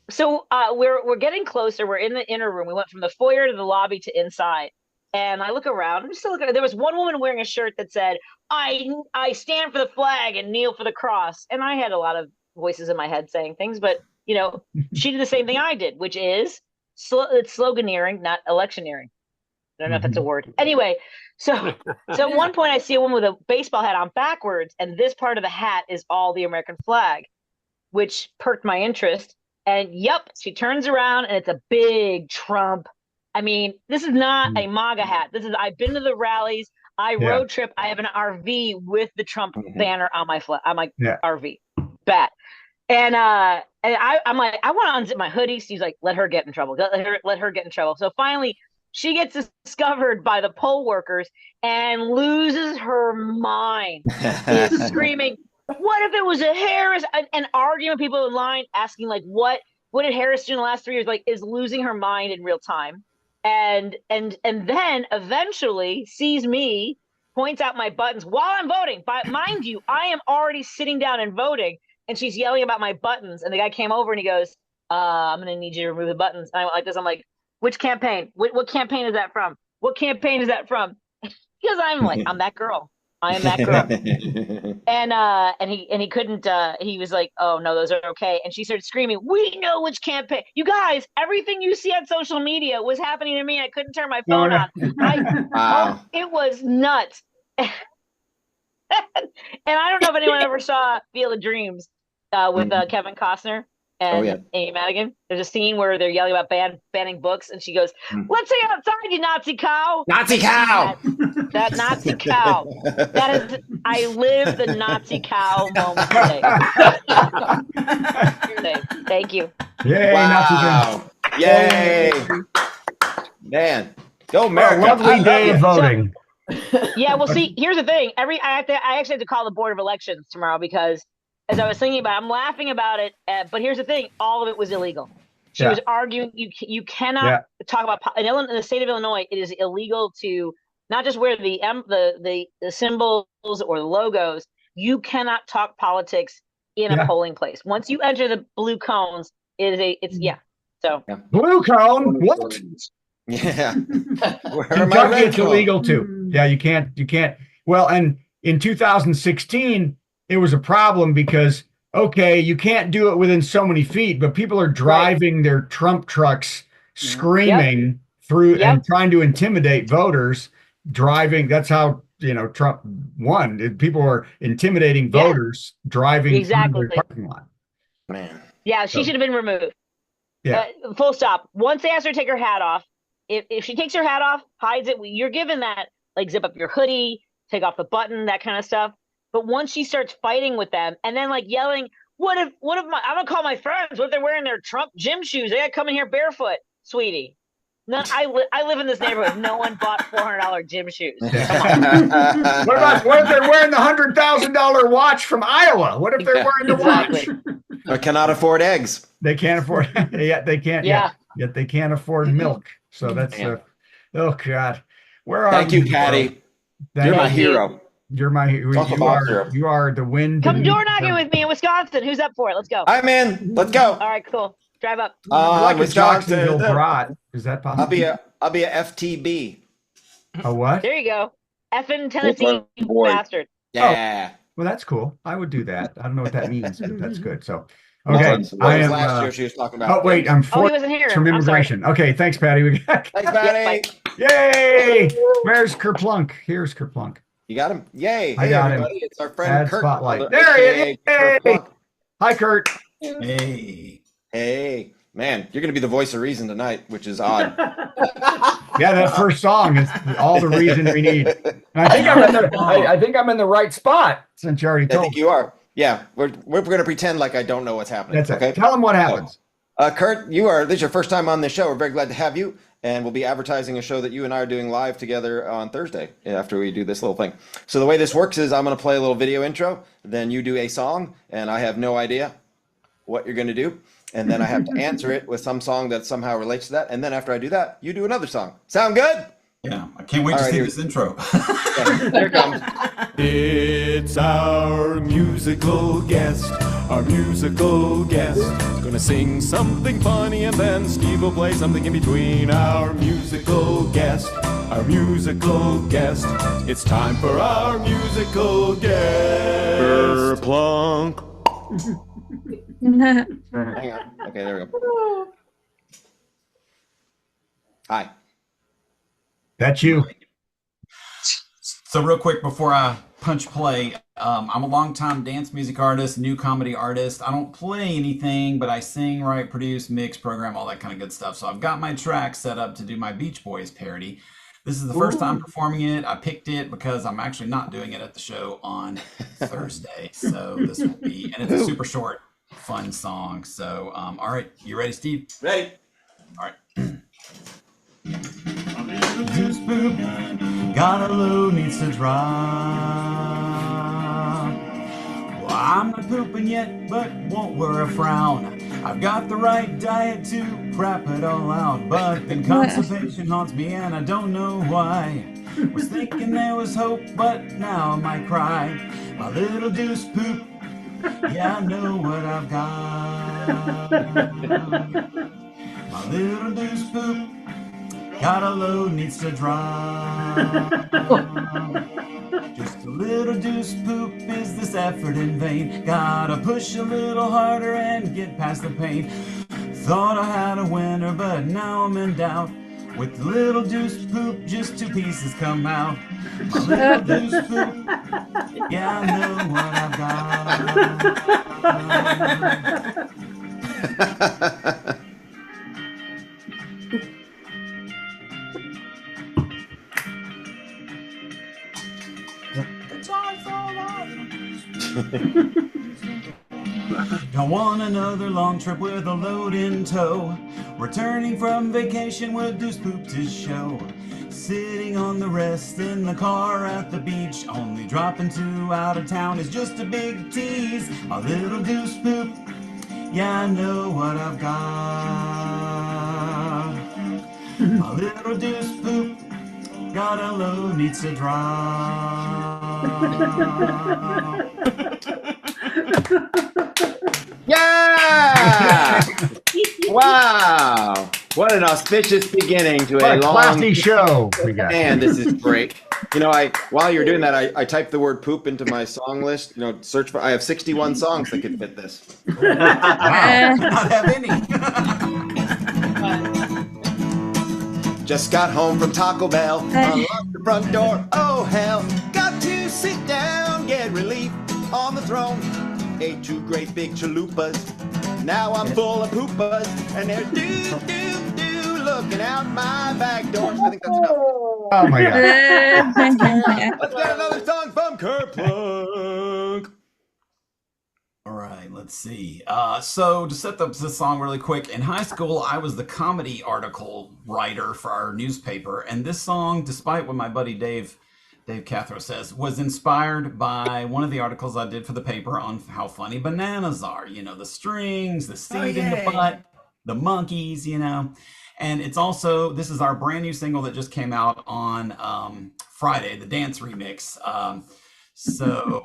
[SPEAKER 11] So we're getting closer. We're in the inner room. We went from the foyer to the lobby to inside. And I look around. I'm just looking. There was one woman wearing a shirt that said, I stand for the flag and kneel for the cross. And I had a lot of voices in my head saying things, but she did the same thing I did, which is it's sloganeering, not electioneering. I don't know if that's a word. Anyway, so at one point I see a woman with a baseball hat on backwards, and this part of the hat is all the American flag, which perked my interest. And yep, she turns around and it's a big Trump. I mean, this is not a MAGA hat. I've been to the rallies. I road trip. I have an RV with the Trump banner on my RV. Bad. And I'm like, I want to unzip my hoodie. She's like, let her get in trouble. Let her get in trouble. So finally, she gets discovered by the poll workers and loses her mind. Is screaming, what if it was a Harris? And arguing with people in line, asking what did Harris do in the last 3 years? Is losing her mind in real time. And then eventually sees me, points out my buttons while I'm voting. But mind you, I am already sitting down and voting, and she's yelling about my buttons. And the guy came over and he goes, I'm going to need you to remove the buttons. And I went like this. I'm like, which campaign? What campaign is that from? What campaign is that from? Because I'm that girl. I am that girl. And he couldn't, he was like, oh no, those are okay. And she started screaming, we know which campaign. You guys, everything you see on social media was happening to me. I couldn't turn my phone on. It was nuts. And I don't know if anyone ever saw Field of Dreams with Kevin Costner and Amy Madigan. There's a scene where they're yelling about banning books, and she goes, let's stay outside, you Nazi cow.
[SPEAKER 2] Nazi cow.
[SPEAKER 11] That Nazi cow. That is, I live the Nazi cow moment today. Thank you.
[SPEAKER 1] Yay, Nazi cow.
[SPEAKER 2] Yay. Man. Go America.
[SPEAKER 1] Lovely day of voting.
[SPEAKER 11] Yeah, well, see, here's the thing. I actually have to call the Board of Elections tomorrow because as I was thinking about it, I'm laughing about it, but here's the thing. All of it was illegal. She
[SPEAKER 1] Yeah.
[SPEAKER 11] was arguing you cannot
[SPEAKER 1] Yeah.
[SPEAKER 11] talk about in the state of Illinois. It is illegal to not just wear the symbols or the logos. You cannot talk politics in a
[SPEAKER 1] Yeah.
[SPEAKER 11] polling place. Once you enter the blue cones, it's yeah. So
[SPEAKER 1] Blue cone. What?
[SPEAKER 2] Yeah. Where are my
[SPEAKER 1] Kentucky,
[SPEAKER 2] red
[SPEAKER 1] it's
[SPEAKER 2] cones?
[SPEAKER 1] illegal too. Yeah, you can't. Well, and in 2016, it was a problem because, okay, you can't do it within so many feet, but people are driving their Trump trucks screaming through and trying to intimidate voters, driving. That's how, Trump won. People are intimidating voters driving through the parking lot.
[SPEAKER 2] Man.
[SPEAKER 11] Yeah, she should have been removed.
[SPEAKER 1] Yeah.
[SPEAKER 11] Full stop. Once they ask her to take her hat off, if she takes her hat off, hides it, you're given that, like, zip up your hoodie, take off the button, that kind of stuff. But once she starts fighting with them and then like yelling, what if I'm gonna call my friends? What if they're wearing their Trump gym shoes? They gotta come in here barefoot, sweetie. No, I live in this neighborhood. No one bought $400 gym shoes. Come on.
[SPEAKER 1] What if they're wearing the $100,000 watch from Iowa? What if they're wearing the watch?
[SPEAKER 2] Or cannot afford eggs.
[SPEAKER 1] They can't afford. Yet they can't.
[SPEAKER 11] Yeah.
[SPEAKER 1] Yet they can't afford milk. So that's. Oh God. Where are
[SPEAKER 2] Thank you, Patty. You're my hero.
[SPEAKER 1] You're my hero. You are the wind.
[SPEAKER 11] Come door knocking with me in Wisconsin. Who's up for it? Let's go.
[SPEAKER 2] I'm in. Let's go.
[SPEAKER 11] All right, cool. Drive up.
[SPEAKER 1] Like a
[SPEAKER 2] Wisconsin.
[SPEAKER 1] Jacksonville brat. Is that possible?
[SPEAKER 2] I'll be a FTB.
[SPEAKER 1] A what?
[SPEAKER 11] There you go. Effing Tennessee bastard.
[SPEAKER 2] Yeah.
[SPEAKER 1] Well, that's cool. I would do that. I don't know what that means, but that's good. So, okay.
[SPEAKER 2] I am. Last year she was talking about.
[SPEAKER 1] Oh wait, I'm
[SPEAKER 11] he wasn't here.
[SPEAKER 1] from immigration. Okay, thanks, Patty.
[SPEAKER 2] Thanks, Patty.
[SPEAKER 1] Yay! Where's Kerplunk? Here's Kerplunk.
[SPEAKER 2] You got him. Yay!
[SPEAKER 1] I got
[SPEAKER 2] everybody.
[SPEAKER 1] him.
[SPEAKER 2] It's our friend
[SPEAKER 1] Add
[SPEAKER 2] Kurt.
[SPEAKER 1] spotlight. There he is. Hey. Hi, Kurt.
[SPEAKER 10] Hey.
[SPEAKER 2] Hey. Man, you're going to be the voice of reason tonight, which is odd.
[SPEAKER 1] Yeah, that first song is all the reason we need. And I think I'm in the right spot since you already told me.
[SPEAKER 2] I think you are. Yeah, we're going to pretend like I don't know what's happening.
[SPEAKER 1] That's it.
[SPEAKER 2] Okay.
[SPEAKER 1] Tell them what happens.
[SPEAKER 2] Kurt, this is your first time on this show. We're very glad to have you, and we'll be advertising a show that you and I are doing live together on Thursday after we do this little thing. So the way this works is I'm going to play a little video intro, then you do a song, and I have no idea what you're going to do. And then I have to answer it with some song that somehow relates to that. And then after I do that, you do another song. Sound good?
[SPEAKER 10] Yeah, I can't wait to see this intro.
[SPEAKER 2] Here it comes.
[SPEAKER 5] It's our musical guest, Gonna sing something funny and then Steve will play something in between. Our musical guest. It's time for our musical guest. Plunk.
[SPEAKER 2] Hang on. Okay, there we go. Hi.
[SPEAKER 1] That's you.
[SPEAKER 10] So real quick before I punch play, I'm a longtime dance music artist, new comedy artist. I don't play anything, but I sing, write, produce, mix, program, all that kind of good stuff. So I've got my track set up to do my Beach Boys parody. This is the first time performing it. I picked it because I'm actually not doing it at the show on Thursday. So this will be, and it's a super short, fun song. So, all right, you ready, Steve?
[SPEAKER 2] Ready.
[SPEAKER 10] All right. Juice poop, got a load, needs to drop. Well, I'm not pooping yet, but won't wear a frown. I've got the right diet to crap it all out, but then constipation haunts me and I don't know why. Was thinking there was hope, but now I might cry. My little deuce poop, yeah, I know what I've got. My little deuce poop, got a load, needs to drop. Just a little deuce poop, is this effort in vain? Gotta push a little harder and get past the pain. Thought I had a winner, but now I'm in doubt. With the little deuce poop, just 2 pieces come out. My little deuce poop, yeah, I know what I've got. Don't want another long trip with a load in tow. Returning from vacation with deuce poop to show. Sitting on the rest in the car at the beach. Only dropping 2 out of town is just a big tease. A little deuce poop, Yeah, I know what I've got. My little deuce poop, got a load needs to drop.
[SPEAKER 2] Yeah! Wow! What an auspicious beginning to
[SPEAKER 1] What
[SPEAKER 2] a
[SPEAKER 1] a
[SPEAKER 2] long
[SPEAKER 1] classy show we got.
[SPEAKER 2] Man, this is great. You know, while you're doing that, I typed the word poop into my song list. You know, search for. I have 61 songs that could fit this.
[SPEAKER 10] Wow, not have any.
[SPEAKER 2] Just got home from Taco Bell, unlocked the front door. Oh hell, got to sit down, get relief on the throne. Ate 2 great big chalupas. Now I'm full of poopas, and they're do looking out my back door. I think that's enough.
[SPEAKER 1] Oh my God.
[SPEAKER 2] Let's get another song from Kerplunk.
[SPEAKER 10] All right, let's see. So to set up this song really quick, in high school, I was the comedy article writer for our newspaper. And this song, despite what my buddy Dave Cathro says, was inspired by one of the articles I did for the paper on how funny bananas are. You know, the strings, the seed in the butt, the monkeys, you know. And it's also, this is our brand new single that just came out on Friday, the dance remix. So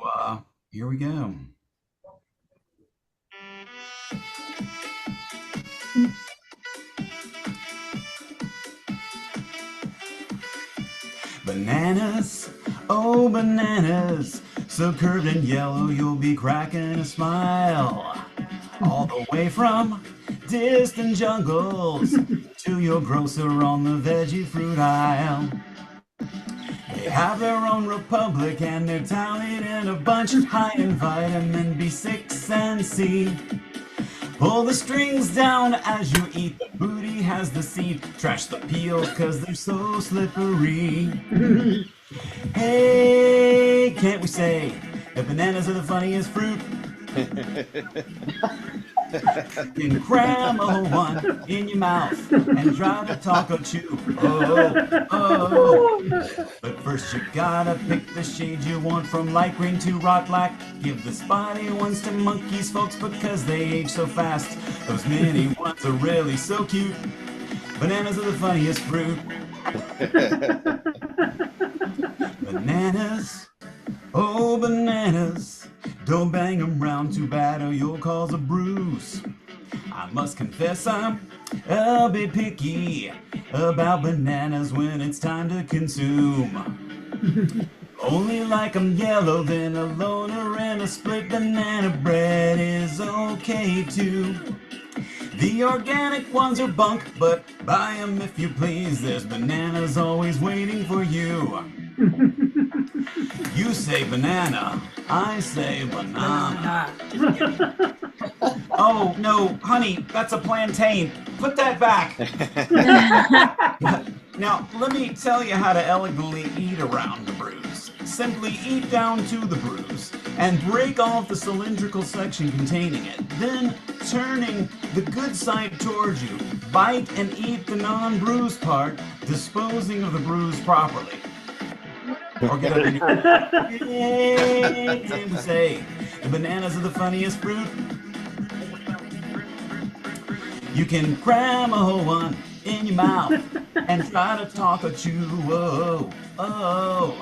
[SPEAKER 10] here we go. Bananas, oh bananas, so curved and yellow you'll be cracking a smile. All the way from distant jungles to your grocer on the veggie fruit aisle. They have their own republic and they're touted in a bunch, high in vitamin B6 and C. Pull the strings down as you eat, the booty has the seed. Trash the peel cause they're so slippery. Hey, can't we say that bananas are the funniest fruit? You can cram a whole one in your mouth and try to talk or chew. Oh. But first you gotta pick the shade you want, from light green to rock black. Give the spotty ones to monkeys, folks, because they age so fast. Those mini ones are really so cute. Bananas are the funniest fruit. Bananas, oh bananas, don't bang 'em round too bad or you'll cause a bruise. I must confess I'm a bit picky about bananas when it's time to consume. Only like 'em yellow, then a loner and a split banana bread is okay too. The organic ones are bunk, but buy 'em if you please. There's bananas always waiting for you. You say banana, I say banana. Oh, no, honey, that's a plantain. Put that back. Now, let me tell you how to elegantly eat around the bruise. Simply eat down to the bruise and break off the cylindrical section containing it. Then, turning the good side towards you, bite and eat the non-bruised part, disposing of the bruise properly. Or get up in your and say, the bananas are the funniest fruit. You can cram a whole one in your mouth and try to talk or chew. Oh.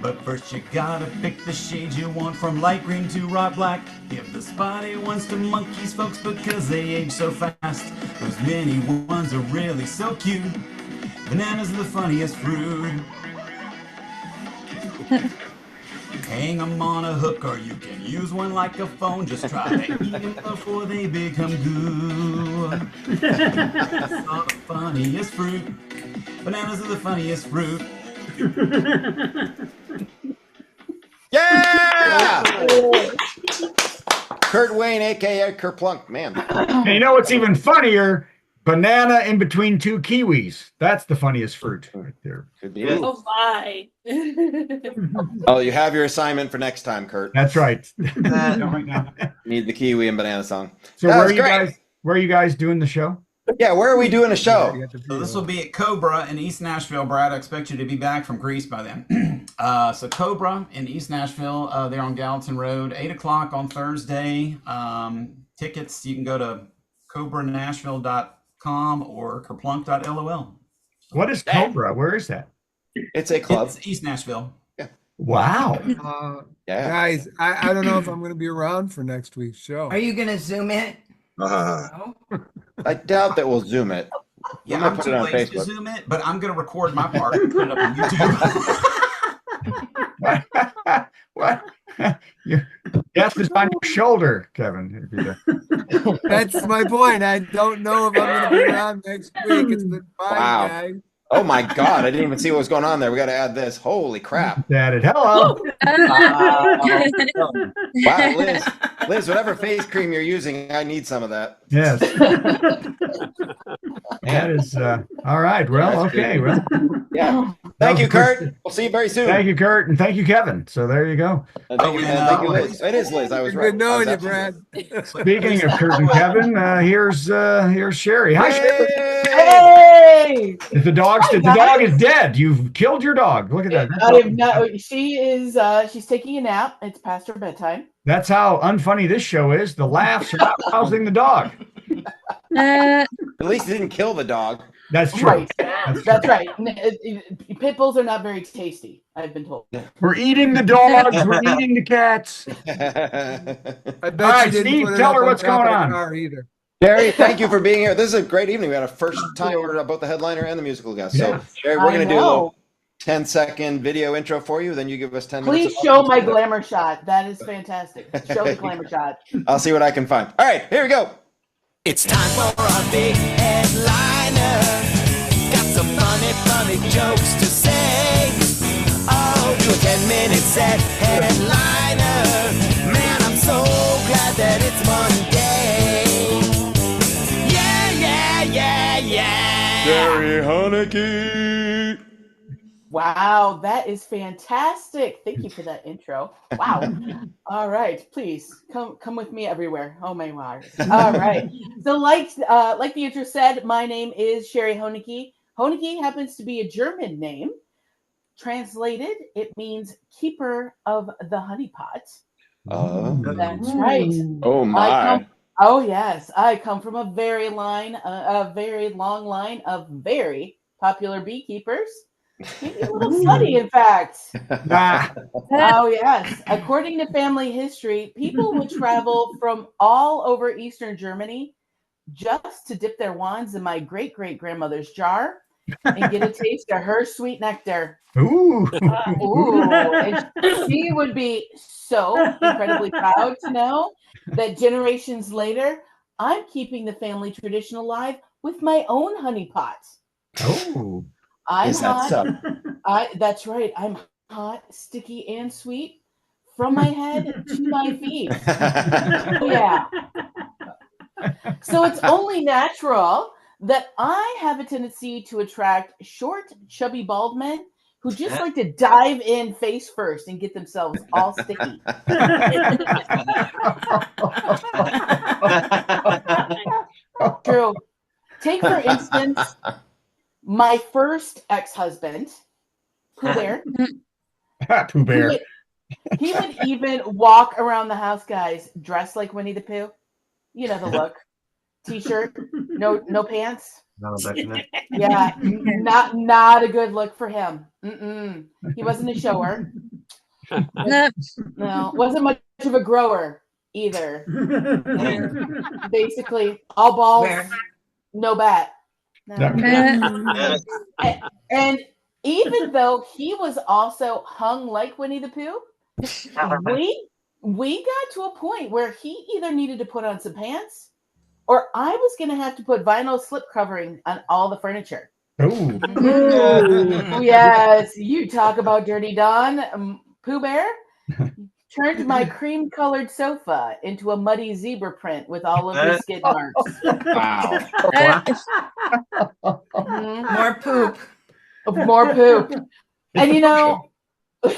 [SPEAKER 10] But first you gotta pick the shade you want, from light green to rock black. Give the spotty ones to monkeys, folks, because they age so fast. Those mini ones are really so cute. Bananas are the funniest fruit. Hang 'em on a hook or you can use one like a phone. Just try to eat 'em before they become goo. That's not the funniest fruit. Bananas are the funniest fruit.
[SPEAKER 2] Yeah! Kurt Wayne, aka Kerplunk, man.
[SPEAKER 1] And you know what's even funnier? Banana in between 2 kiwis. That's the funniest fruit right there.
[SPEAKER 2] Could be.
[SPEAKER 6] Oh my.
[SPEAKER 2] Oh, you have your assignment for next time, Kurt.
[SPEAKER 1] That's right.
[SPEAKER 2] Need the kiwi and banana song.
[SPEAKER 1] So where are you guys doing the show?
[SPEAKER 2] Yeah, where are we doing a show?
[SPEAKER 10] So this will be at Cobra in East Nashville. Brad, I expect you to be back from Greece by then. So Cobra in East Nashville, they're on Gallatin Road, 8 o'clock on Thursday. tickets, you can go to cobranashville.com or kerplunk.lol.
[SPEAKER 1] What is Cobra? Where is that?
[SPEAKER 2] It's a club.
[SPEAKER 10] It's East Nashville.
[SPEAKER 1] Wow.
[SPEAKER 2] Yeah.
[SPEAKER 9] Guys, I don't know if I'm going to be around for next week's show.
[SPEAKER 7] Are you gonna Zoom it? No?
[SPEAKER 2] I doubt that we'll Zoom it.
[SPEAKER 10] Yeah,
[SPEAKER 2] I'm gonna
[SPEAKER 10] I'm
[SPEAKER 2] put
[SPEAKER 10] too
[SPEAKER 2] it on
[SPEAKER 10] lazy to
[SPEAKER 2] Facebook.
[SPEAKER 10] Zoom it, but I'm going to record my part and put it up on YouTube.
[SPEAKER 1] What? Your death is on your shoulder, Kevin. If you
[SPEAKER 9] That's my point. I don't know if I'm going to be around next week. It's been fine,
[SPEAKER 2] Wow.
[SPEAKER 9] guys.
[SPEAKER 2] Oh my God! I didn't even see what was going on there. We got to add this. Holy crap!
[SPEAKER 1] added. Hello.
[SPEAKER 2] Wow, Liz, whatever face cream you're using, I need some of that.
[SPEAKER 1] Yes. That is all right. Well, okay. Well,
[SPEAKER 2] Yeah. Thank you, Kurt. We'll see you very soon.
[SPEAKER 1] thank you, Kurt, and thank you, Kevin. So there you go.
[SPEAKER 2] And thank you, thank you, Liz. It is Liz. I was right.
[SPEAKER 9] Good knowing
[SPEAKER 2] I
[SPEAKER 9] you,
[SPEAKER 2] was absolutely
[SPEAKER 9] Brad.
[SPEAKER 1] Speaking of Kurt and Kevin, here's Sherry. Hi, Sherry.
[SPEAKER 12] Hey!
[SPEAKER 1] The dog is dead. You've killed your dog. Look at that.
[SPEAKER 12] I am not. She is. She's taking a nap. It's past her bedtime.
[SPEAKER 1] That's how unfunny this show is. The laughs are not rousing the dog.
[SPEAKER 2] At least he didn't kill the dog.
[SPEAKER 1] That's true.
[SPEAKER 12] Right. That's right. Pit bulls are not very tasty, I've been told.
[SPEAKER 1] We're eating the dogs. We're eating the cats.
[SPEAKER 9] I bet
[SPEAKER 1] All
[SPEAKER 9] you
[SPEAKER 1] right,
[SPEAKER 9] didn't
[SPEAKER 1] Steve,
[SPEAKER 9] put it
[SPEAKER 1] tell
[SPEAKER 9] up
[SPEAKER 1] her
[SPEAKER 9] on
[SPEAKER 1] what's
[SPEAKER 9] top
[SPEAKER 1] going
[SPEAKER 9] of the
[SPEAKER 1] on.
[SPEAKER 9] car either.
[SPEAKER 2] Jerry, thank you for being here. This is a great evening. We had a first time order both the headliner and the musical guest. So, Jerry, we're going to do a little 10-second video intro for you. Then you give us 10 minutes.
[SPEAKER 12] Please show my glamour shot. That is fantastic. Show the glamour shot.
[SPEAKER 2] I'll see what I can find. All right, here we go.
[SPEAKER 4] It's time for a big headliner. Got some funny jokes to say. Oh, do a 10-minute set headliner. Man, I'm so glad that it's Monday. Yeah.
[SPEAKER 2] Jerry Haneke.
[SPEAKER 12] Wow, that is fantastic. Thank you for that intro. Wow. All right, please come with me everywhere. Oh my word. All right. So like the intro said, my name is Sherry Honeke. Honeke happens to be a German name. Translated, it means keeper of the honeypot.
[SPEAKER 2] Oh.
[SPEAKER 12] That's right.
[SPEAKER 2] Oh my.
[SPEAKER 12] Oh yes, I come from a very long line of very popular beekeepers. Maybe a little slutty, in fact. Oh yes. According to family history, people would travel from all over Eastern Germany just to dip their wands in my great-great-grandmother's jar and get a taste of her sweet nectar.
[SPEAKER 1] Ooh.
[SPEAKER 12] And she would be so incredibly proud to know that generations later, I'm keeping the family tradition alive with my own honey pot.
[SPEAKER 1] Oh.
[SPEAKER 12] I'm
[SPEAKER 2] Is that
[SPEAKER 12] hot.
[SPEAKER 2] so?
[SPEAKER 12] That's right. I'm hot, sticky, and sweet from my head to my feet. Yeah. So it's only natural that I have a tendency to attract short, chubby, bald men who just like to dive in face first and get themselves all sticky. True. Take, for instance, my first ex-husband, Pooh Bear.
[SPEAKER 1] Pooh Bear.
[SPEAKER 12] He would even walk around the house, guys, dressed like Winnie the Pooh. You know the look. T-shirt, no pants. Yeah, not a good look for him. He wasn't a shower. No, wasn't much of a grower either. Basically, all balls, no bat. No. And even though he was also hung like Winnie the Pooh, we got to a point where he either needed to put on some pants or I was going to have to put vinyl slip covering on all the furniture.
[SPEAKER 1] Ooh.
[SPEAKER 12] Yes, you talk about Dirty Don. Pooh Bear turned my cream-colored sofa into a muddy zebra print with all of his skid marks.
[SPEAKER 2] Wow.
[SPEAKER 7] More poop.
[SPEAKER 12] More poop. And you know, and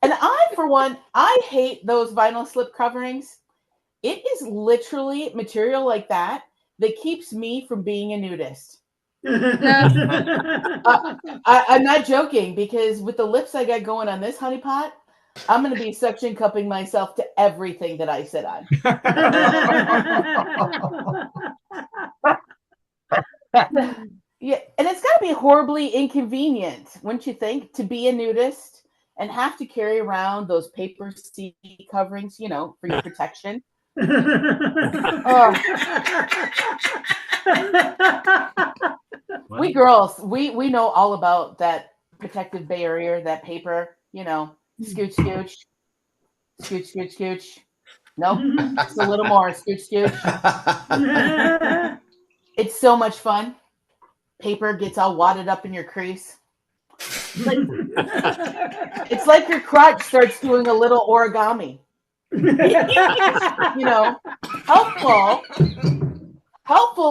[SPEAKER 12] I, for one, I hate those vinyl slip coverings. It is literally material like that that keeps me from being a nudist. I'm not joking, because with the lips I got going on this honey pot, I'm going to be suction cupping myself to everything that I sit on. Yeah, and it's got to be horribly inconvenient, wouldn't you think, to be a nudist and have to carry around those paper seat coverings, you know, for your protection. We girls, we know all about that protective barrier, that paper, you know, scooch, scooch, scooch, scooch, scooch. Nope, just a little more, scooch, scooch. It's so much fun. Paper gets all wadded up in your crease. It's like your crotch starts doing a little origami. You know, helpful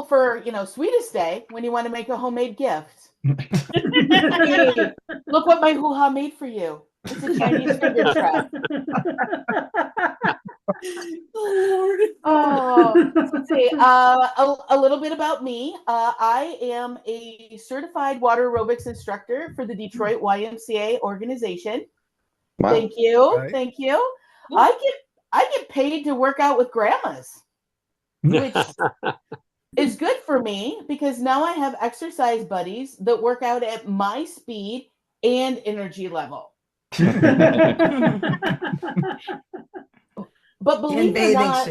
[SPEAKER 12] for, you know, sweetest day when you want to make a homemade gift. Hey, look what my hoo-ha made for you. It's a Chinese finger trap. Oh, let's see. A little bit about me. I am a certified water aerobics instructor for the Detroit YMCA organization. Wow. Thank you. Right. Thank you. I get paid to work out with grandmas, which is good for me because now I have exercise buddies that work out at my speed and energy level. But believe it or not,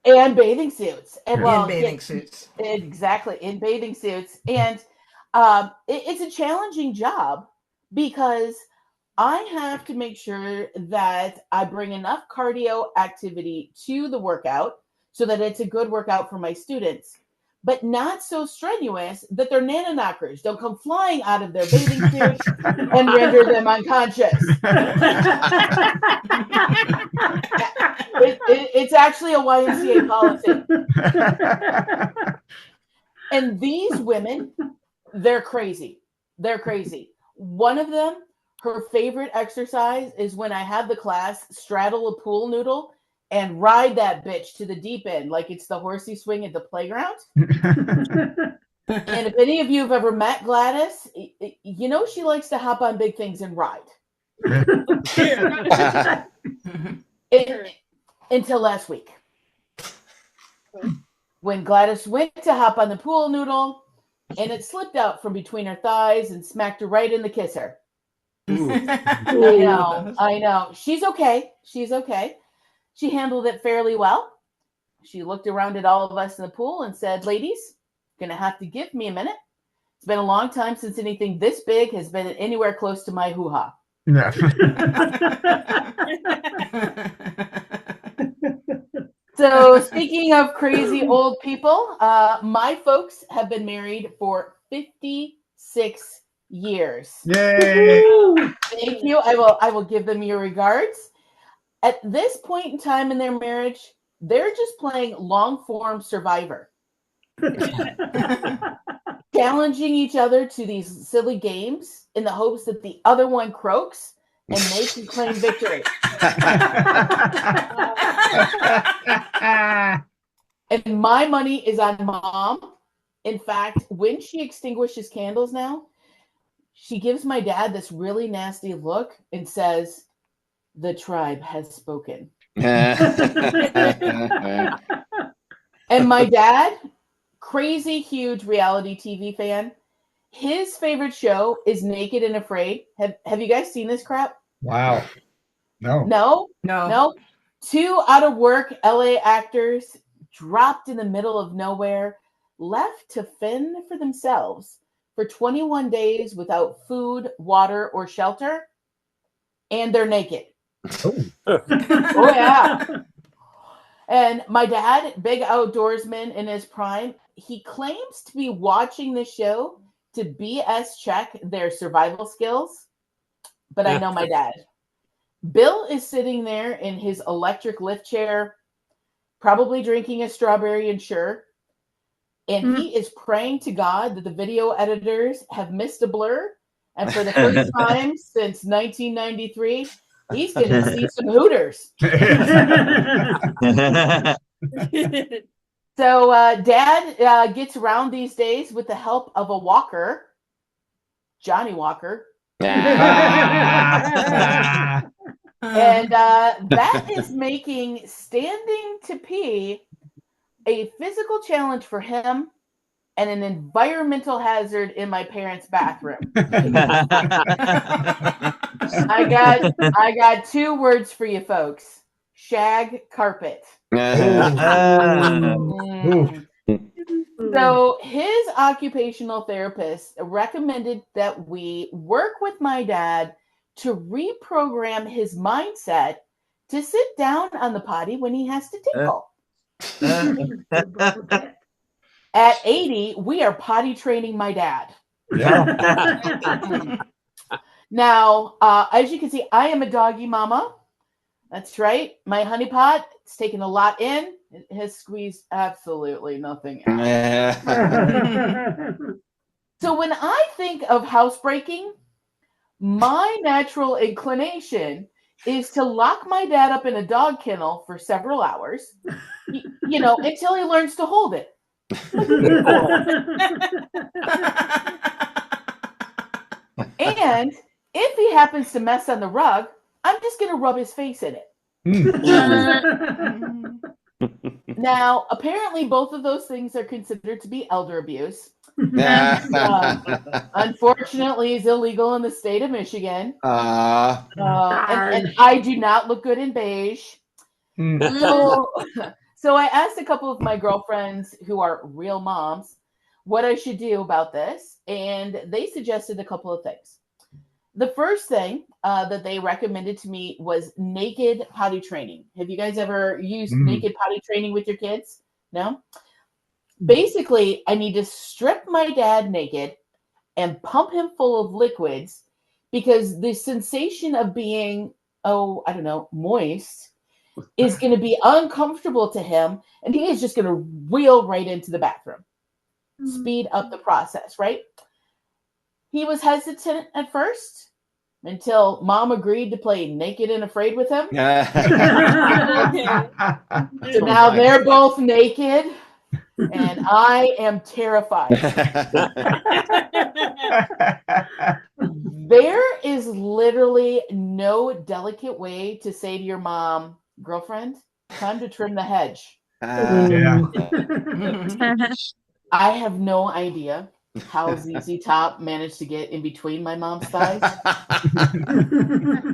[SPEAKER 12] and bathing suits, and well, bathing suits, exactly, in bathing suits, and it's a challenging job because I have to make sure that I bring enough cardio activity to the workout so that it's a good workout for my students, but not so strenuous that their nana knockers don't come flying out of their bathing suits and render them unconscious. It's actually a YMCA policy. And these women, they're crazy. They're crazy. One of them, her favorite exercise is when I have the class straddle a pool noodle and ride that bitch to the deep end like it's the horsey swing at the playground. And if any of you have ever met Gladys, you know she likes to hop on big things and ride. Until last week, when Gladys went to hop on the pool noodle and it slipped out from between her thighs and smacked her right in the kisser. I know. She's okay. She handled it fairly well. She looked around at all of us in the pool and said, "Ladies, you're going to have to give me a minute. It's been a long time since anything this big has been anywhere close to my hoo-ha." Yeah. So speaking of crazy old people, my folks have been married for 56 years. Yay! Thank you. I will give them your regards. At this point in time in their marriage, they're just playing long-form Survivor. Challenging each other to these silly games in the hopes that the other one croaks and they can claim victory. And my money is on Mom. In fact, when she extinguishes candles now, she gives my dad this really nasty look and says, "The tribe has spoken." And my dad, crazy huge reality TV fan, his favorite show is Naked and Afraid. Have you guys seen this crap?
[SPEAKER 1] Wow. No.
[SPEAKER 12] No. 2 out of work LA actors dropped in the middle of nowhere, left to fend for themselves for 21 days without food, water, or shelter, and they're naked. Oh, oh yeah. And my dad, big outdoorsman in his prime, he claims to be watching the show to BS check their survival skills. But I know my dad. Bill is sitting there in his electric lift chair, probably drinking a strawberry Ensure. And he is praying to God that the video editors have missed a blur. And for the first time since 1993, he's going to see some Hooters. So Dad gets around these days with the help of a walker, Johnny Walker. And that is making standing to pee a physical challenge for him and an environmental hazard in my parents' bathroom. I got 2 words for you folks. Shag carpet. So his occupational therapist recommended that we work with my dad to reprogram his mindset to sit down on the potty when he has to tinkle. At 80, we are potty training my dad.
[SPEAKER 1] Yeah.
[SPEAKER 12] Now, as you can see, I am a doggy mama. That's right. My honeypot, it's taken a lot in. It has squeezed absolutely nothing out. So when I think of housebreaking, my natural inclination is to lock my dad up in a dog kennel for several hours, until he learns to hold it. And if he happens to mess on the rug, I'm just going to rub his face in it. Now, apparently, both of those things are considered to be elder abuse. Unfortunately, it's illegal in the state of Michigan. And I do not look good in beige. So I asked a couple of my girlfriends who are real moms what I should do about this, and they suggested a couple of things. The first thing that they recommended to me was naked potty training. Have you guys ever used naked potty training with your kids? No? Basically, I need to strip my dad naked and pump him full of liquids because the sensation of being, moist is going to be uncomfortable to him, and he is just going to wheel right into the bathroom. Speed up the process, right? He was hesitant at first until Mom agreed to play naked and afraid with him. So now they're both naked, and I am terrified. There is literally no delicate way to say to your mom, girlfriend, time to trim the hedge. I have no idea how ZZ Top managed to get in between my mom's thighs.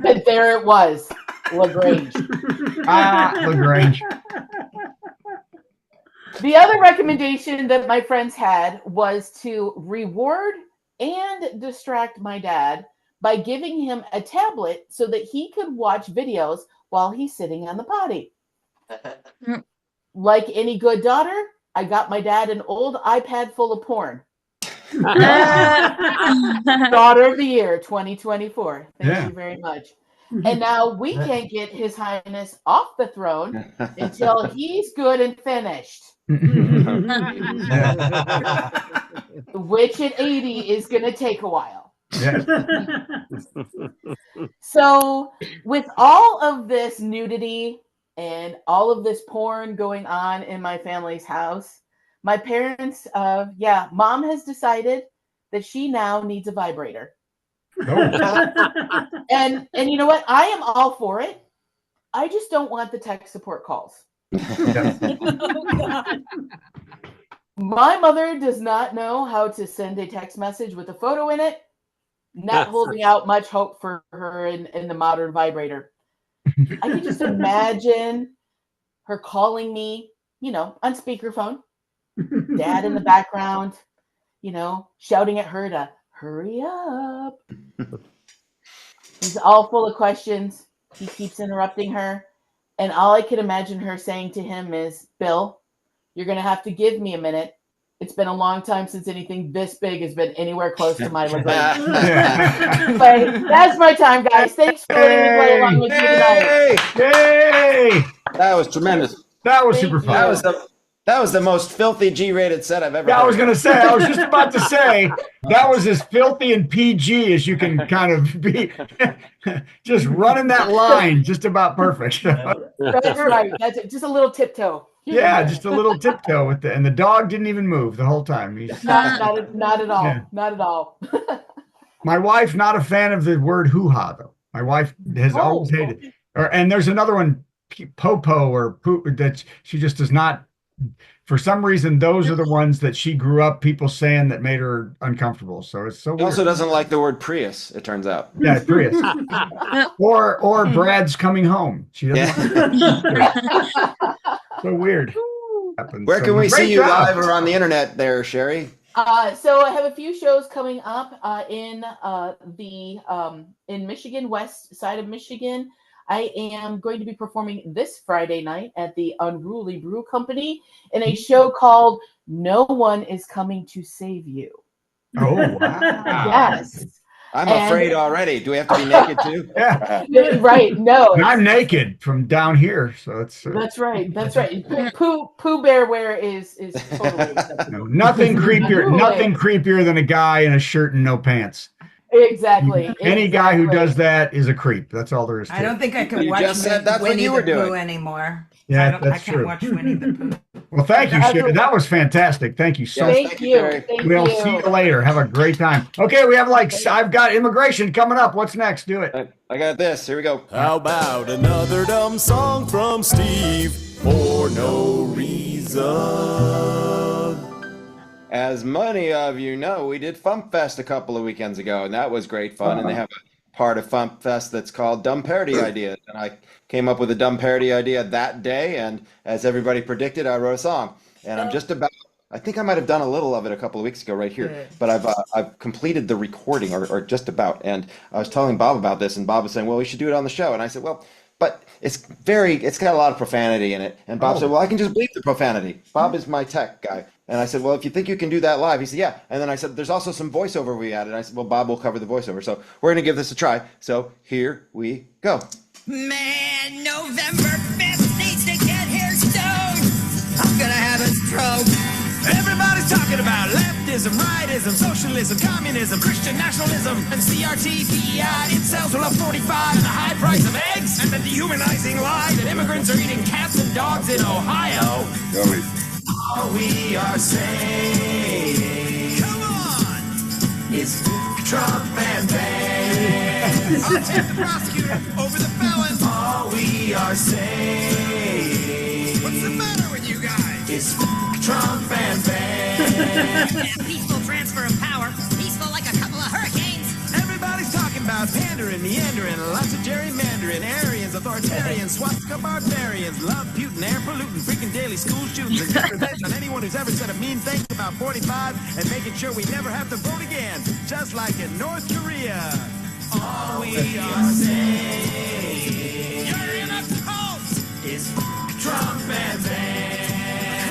[SPEAKER 12] But there it was, LaGrange.
[SPEAKER 1] LaGrange.
[SPEAKER 12] The other recommendation that my friends had was to reward and distract my dad by giving him a tablet so that he could watch videos while he's sitting on the potty. Like any good daughter, I got my dad an old iPad full of porn. Daughter of the Year 2024. Thank you very much. And now we can't get His Highness off the throne until he's good and finished. Which at 80 is going to take a while. So with all of this nudity and all of this porn going on in my family's house, my parents, Mom has decided that she now needs a vibrator. And you know what? I am all for it. I just don't want the tech support calls. My mother does not know how to send a text message with a photo in it. Not holding out much hope for her in the modern vibrator. I can just imagine her calling me, on speakerphone. Dad in the background, shouting at her to hurry up. He's all full of questions. He keeps interrupting her. And all I can imagine her saying to him is, Bill, you're going to have to give me a minute. It's been a long time since anything this big has been anywhere close to my LaGrange. But that's my time, guys. Thanks for letting me play along with you tonight.
[SPEAKER 1] Yay!
[SPEAKER 2] That was tremendous.
[SPEAKER 1] That was super fun.
[SPEAKER 2] That was the most filthy G-rated set I've ever heard.
[SPEAKER 1] I was just about to say, that was as filthy and PG as you can kind of be. Just running that line, just about perfect.
[SPEAKER 12] That's right. That's it. Just a little tiptoe.
[SPEAKER 1] Yeah, just a little tiptoe with and the dog didn't even move the whole time.
[SPEAKER 12] Not at all.
[SPEAKER 1] Yeah.
[SPEAKER 12] Not at all.
[SPEAKER 1] My wife, not a fan of the word hoo-ha, though. My wife has always hated it. And there's another one, Popo or Poo, that she just does not. For some reason, those are the ones that she grew up people saying that made her uncomfortable. So it's so
[SPEAKER 2] She
[SPEAKER 1] weird.
[SPEAKER 2] also doesn't like the word Prius, it turns out.
[SPEAKER 1] Yeah, Prius. or Brad's coming home. She doesn't like so weird.
[SPEAKER 2] Where can we see you live or on the internet there, Sherry?
[SPEAKER 12] So I have a few shows coming up in Michigan, west side of Michigan. I am going to be performing this Friday night at the Unruly Brew Company in a show called No One Is Coming to Save You.
[SPEAKER 1] Oh, wow.
[SPEAKER 12] Yes.
[SPEAKER 2] I'm afraid already. Do we have to be naked too?
[SPEAKER 1] Yeah.
[SPEAKER 12] Right. No.
[SPEAKER 1] And I'm naked from down here, so it's.
[SPEAKER 12] That's right. That's right. Pooh Bear wear is totally acceptable.
[SPEAKER 1] Nothing creepier than a guy in a shirt and no pants.
[SPEAKER 12] Exactly.
[SPEAKER 1] Any guy who does that is a creep. That's all there is to it.
[SPEAKER 7] I don't think I can watch Winnie the Pooh anymore.
[SPEAKER 1] Yeah,
[SPEAKER 7] I can't watch Winnie the Pooh.
[SPEAKER 1] Well, thank you, Sherry. That was fantastic. Thank you so much.
[SPEAKER 12] Thank you.
[SPEAKER 1] We'll see you later. Have a great time. Okay, we have I've got immigration coming up. What's next? Do it.
[SPEAKER 2] I got this. Here we go.
[SPEAKER 13] How about another dumb song from Steve for no reason?
[SPEAKER 2] As many of you know, we did Fump Fest a couple of weekends ago, and that was great fun. And they have a part of Fump Fest that's called Dumb Parody Ideas. And I came up with a dumb parody idea that day, and as everybody predicted, I wrote a song. And I'm just about, I think I might have done a little of it a couple of weeks ago right here, but I've completed the recording, or just about. And I was telling Bob about this, and Bob was saying, well, we should do it on the show. And I said, well, but it's got a lot of profanity in it. And Bob said, well, I can just bleep the profanity. Bob is my tech guy. And I said, well, if you think you can do that live, he said, yeah. And then I said, there's also some voiceover we added. And I said, well, Bob will cover the voiceover. So we're going to give this a try. So here we go.
[SPEAKER 14] Man, November 5th needs to get here soon. I'm going to have a stroke.
[SPEAKER 5] Everybody's talking about leftism, rightism, socialism, communism, Christian nationalism, and CRT, PEI, incels will have 45, and the high price of eggs, and the dehumanizing lie that immigrants are eating cats and dogs in Ohio. All we are saying, come on, is Trump and ban. I'll take the prosecutor over the felon. All we are saying, what's the matter with you guys? Is Trump and ban.
[SPEAKER 14] Peaceful transfer of power, peaceful like a couple of hurricanes.
[SPEAKER 5] Everybody's talking about pandering, meandering, lots of gerrymandering, Aryans, authoritarians, swastika barbarians, love Putin, air polluting, freaking daily school shootings, and get revenge on anyone who's ever said a mean thing about 45 and making sure we never have to vote again, just like in North Korea. All we are saying, you're in a cult, is Trump and ban.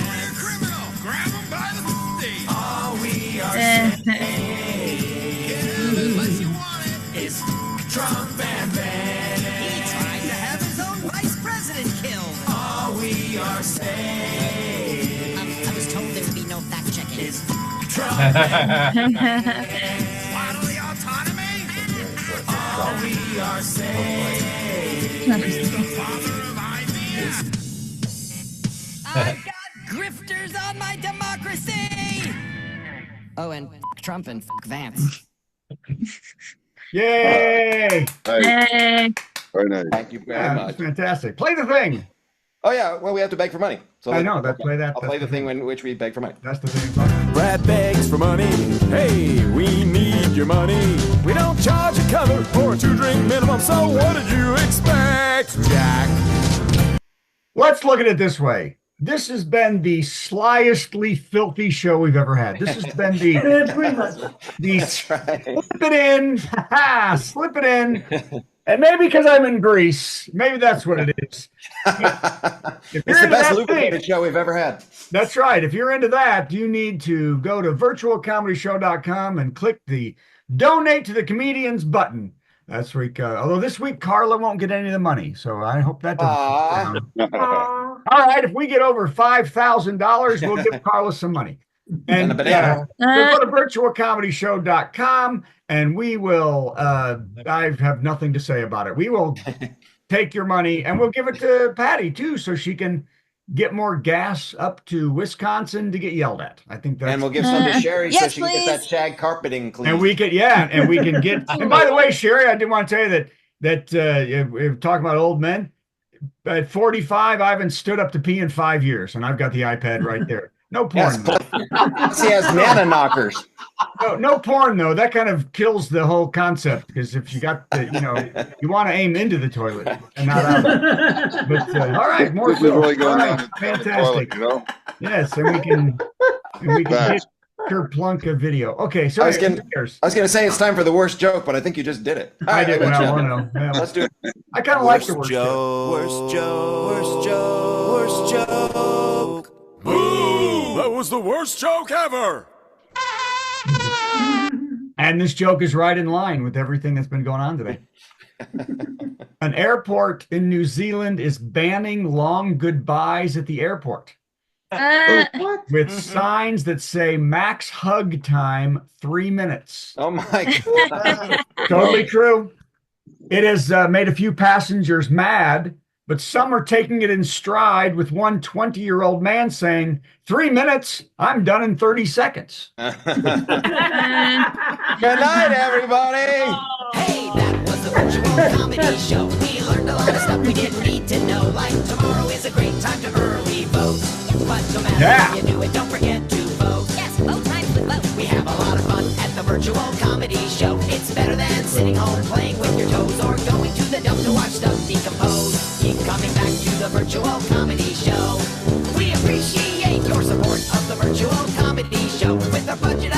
[SPEAKER 5] Career criminal, grab him by the booty. All we are saying, unless you want it, is Trump and ban.
[SPEAKER 14] He tried to have his own vice president killed.
[SPEAKER 5] All we are saying,
[SPEAKER 14] I was told there would be no fact checking.
[SPEAKER 5] Is Trump and ban. Bodily autonomy. All we are saying, is the father of ideas.
[SPEAKER 14] I've got grifters on my democracy. Oh, and Trump and Vance.
[SPEAKER 1] Yay!
[SPEAKER 15] Very nice.
[SPEAKER 2] Thank you very much.
[SPEAKER 1] That's fantastic. Play the thing.
[SPEAKER 2] Oh yeah, well we have to beg for money. So
[SPEAKER 1] I know. Play that.
[SPEAKER 2] I'll play the thing in which we beg for money.
[SPEAKER 1] That's the thing.
[SPEAKER 13] Brad begs for money. Hey, we need your money. We don't charge a cover for a 2-drink minimum. So what did you expect, Jack?
[SPEAKER 1] Let's look at it this way. This has been the slyestly filthy show we've ever had. This has been
[SPEAKER 2] That's right.
[SPEAKER 1] Slip it in, slip it in. And maybe because I'm in Greece, maybe that's what it is.
[SPEAKER 2] It's the best lubricated show we've ever had.
[SPEAKER 1] That's right. If you're into that, you need to go to virtualcomedyshow.com and click the donate to the comedians button. That's week. Although this week Carla won't get any of the money, so I hope that doesn't. All right, if we get over $5,000, we'll give Carla some money. And
[SPEAKER 2] a banana.
[SPEAKER 1] So go to virtualcomedyshow.com and we will. I have nothing to say about it. We will take your money and we'll give it to Patty too, so she can get more gas up to Wisconsin to get yelled at. I think that's.
[SPEAKER 2] And we'll give some to Sherry so
[SPEAKER 15] Yes,
[SPEAKER 2] she can get that shag carpeting clean.
[SPEAKER 1] And we can, and we can get. And by the way, Sherry, I did want to tell you that that talking about old men. At 45, I haven't stood up to pee in 5 years, and I've got the iPad right there. No porn.
[SPEAKER 2] Yes, he has nana knockers.
[SPEAKER 1] No porn though. That kind of kills the whole concept because if you got the, you want to aim into the toilet and not out. But all right, more
[SPEAKER 15] This is really going
[SPEAKER 1] all right,
[SPEAKER 15] on
[SPEAKER 1] fantastic.
[SPEAKER 15] The toilet,
[SPEAKER 1] Yes, and we can hit Kerplunk a video. Okay, so
[SPEAKER 2] I was gonna say it's time for the worst joke, but I think you just did it.
[SPEAKER 1] I did. Well,
[SPEAKER 2] let's do it.
[SPEAKER 1] I kind of like the worst joke.
[SPEAKER 13] Worst joke. Boom! That was the worst joke ever.
[SPEAKER 1] And this joke is right in line with everything that's been going on today. An airport in New Zealand is banning long goodbyes at the airport. With signs that say max hug time 3 minutes.
[SPEAKER 2] Oh my God.
[SPEAKER 1] Totally true. It has made a few passengers mad, but some are taking it in stride, with one 20-year-old man saying, 3 minutes, I'm done in 30 seconds.
[SPEAKER 2] Good night, everybody.
[SPEAKER 4] Hey, that was the virtual comedy show. We learned a lot of stuff we didn't need to know, like tomorrow is a great time to early vote. But no matter how you do it, don't forget to vote. Yes, vote time with vote. We have a lot of fun at the virtual comedy show. It's better than sitting home playing with your toes or going to the dump to watch stuff decompose. Keep coming back to the virtual comedy show. We appreciate your support of the virtual comedy show. With our budget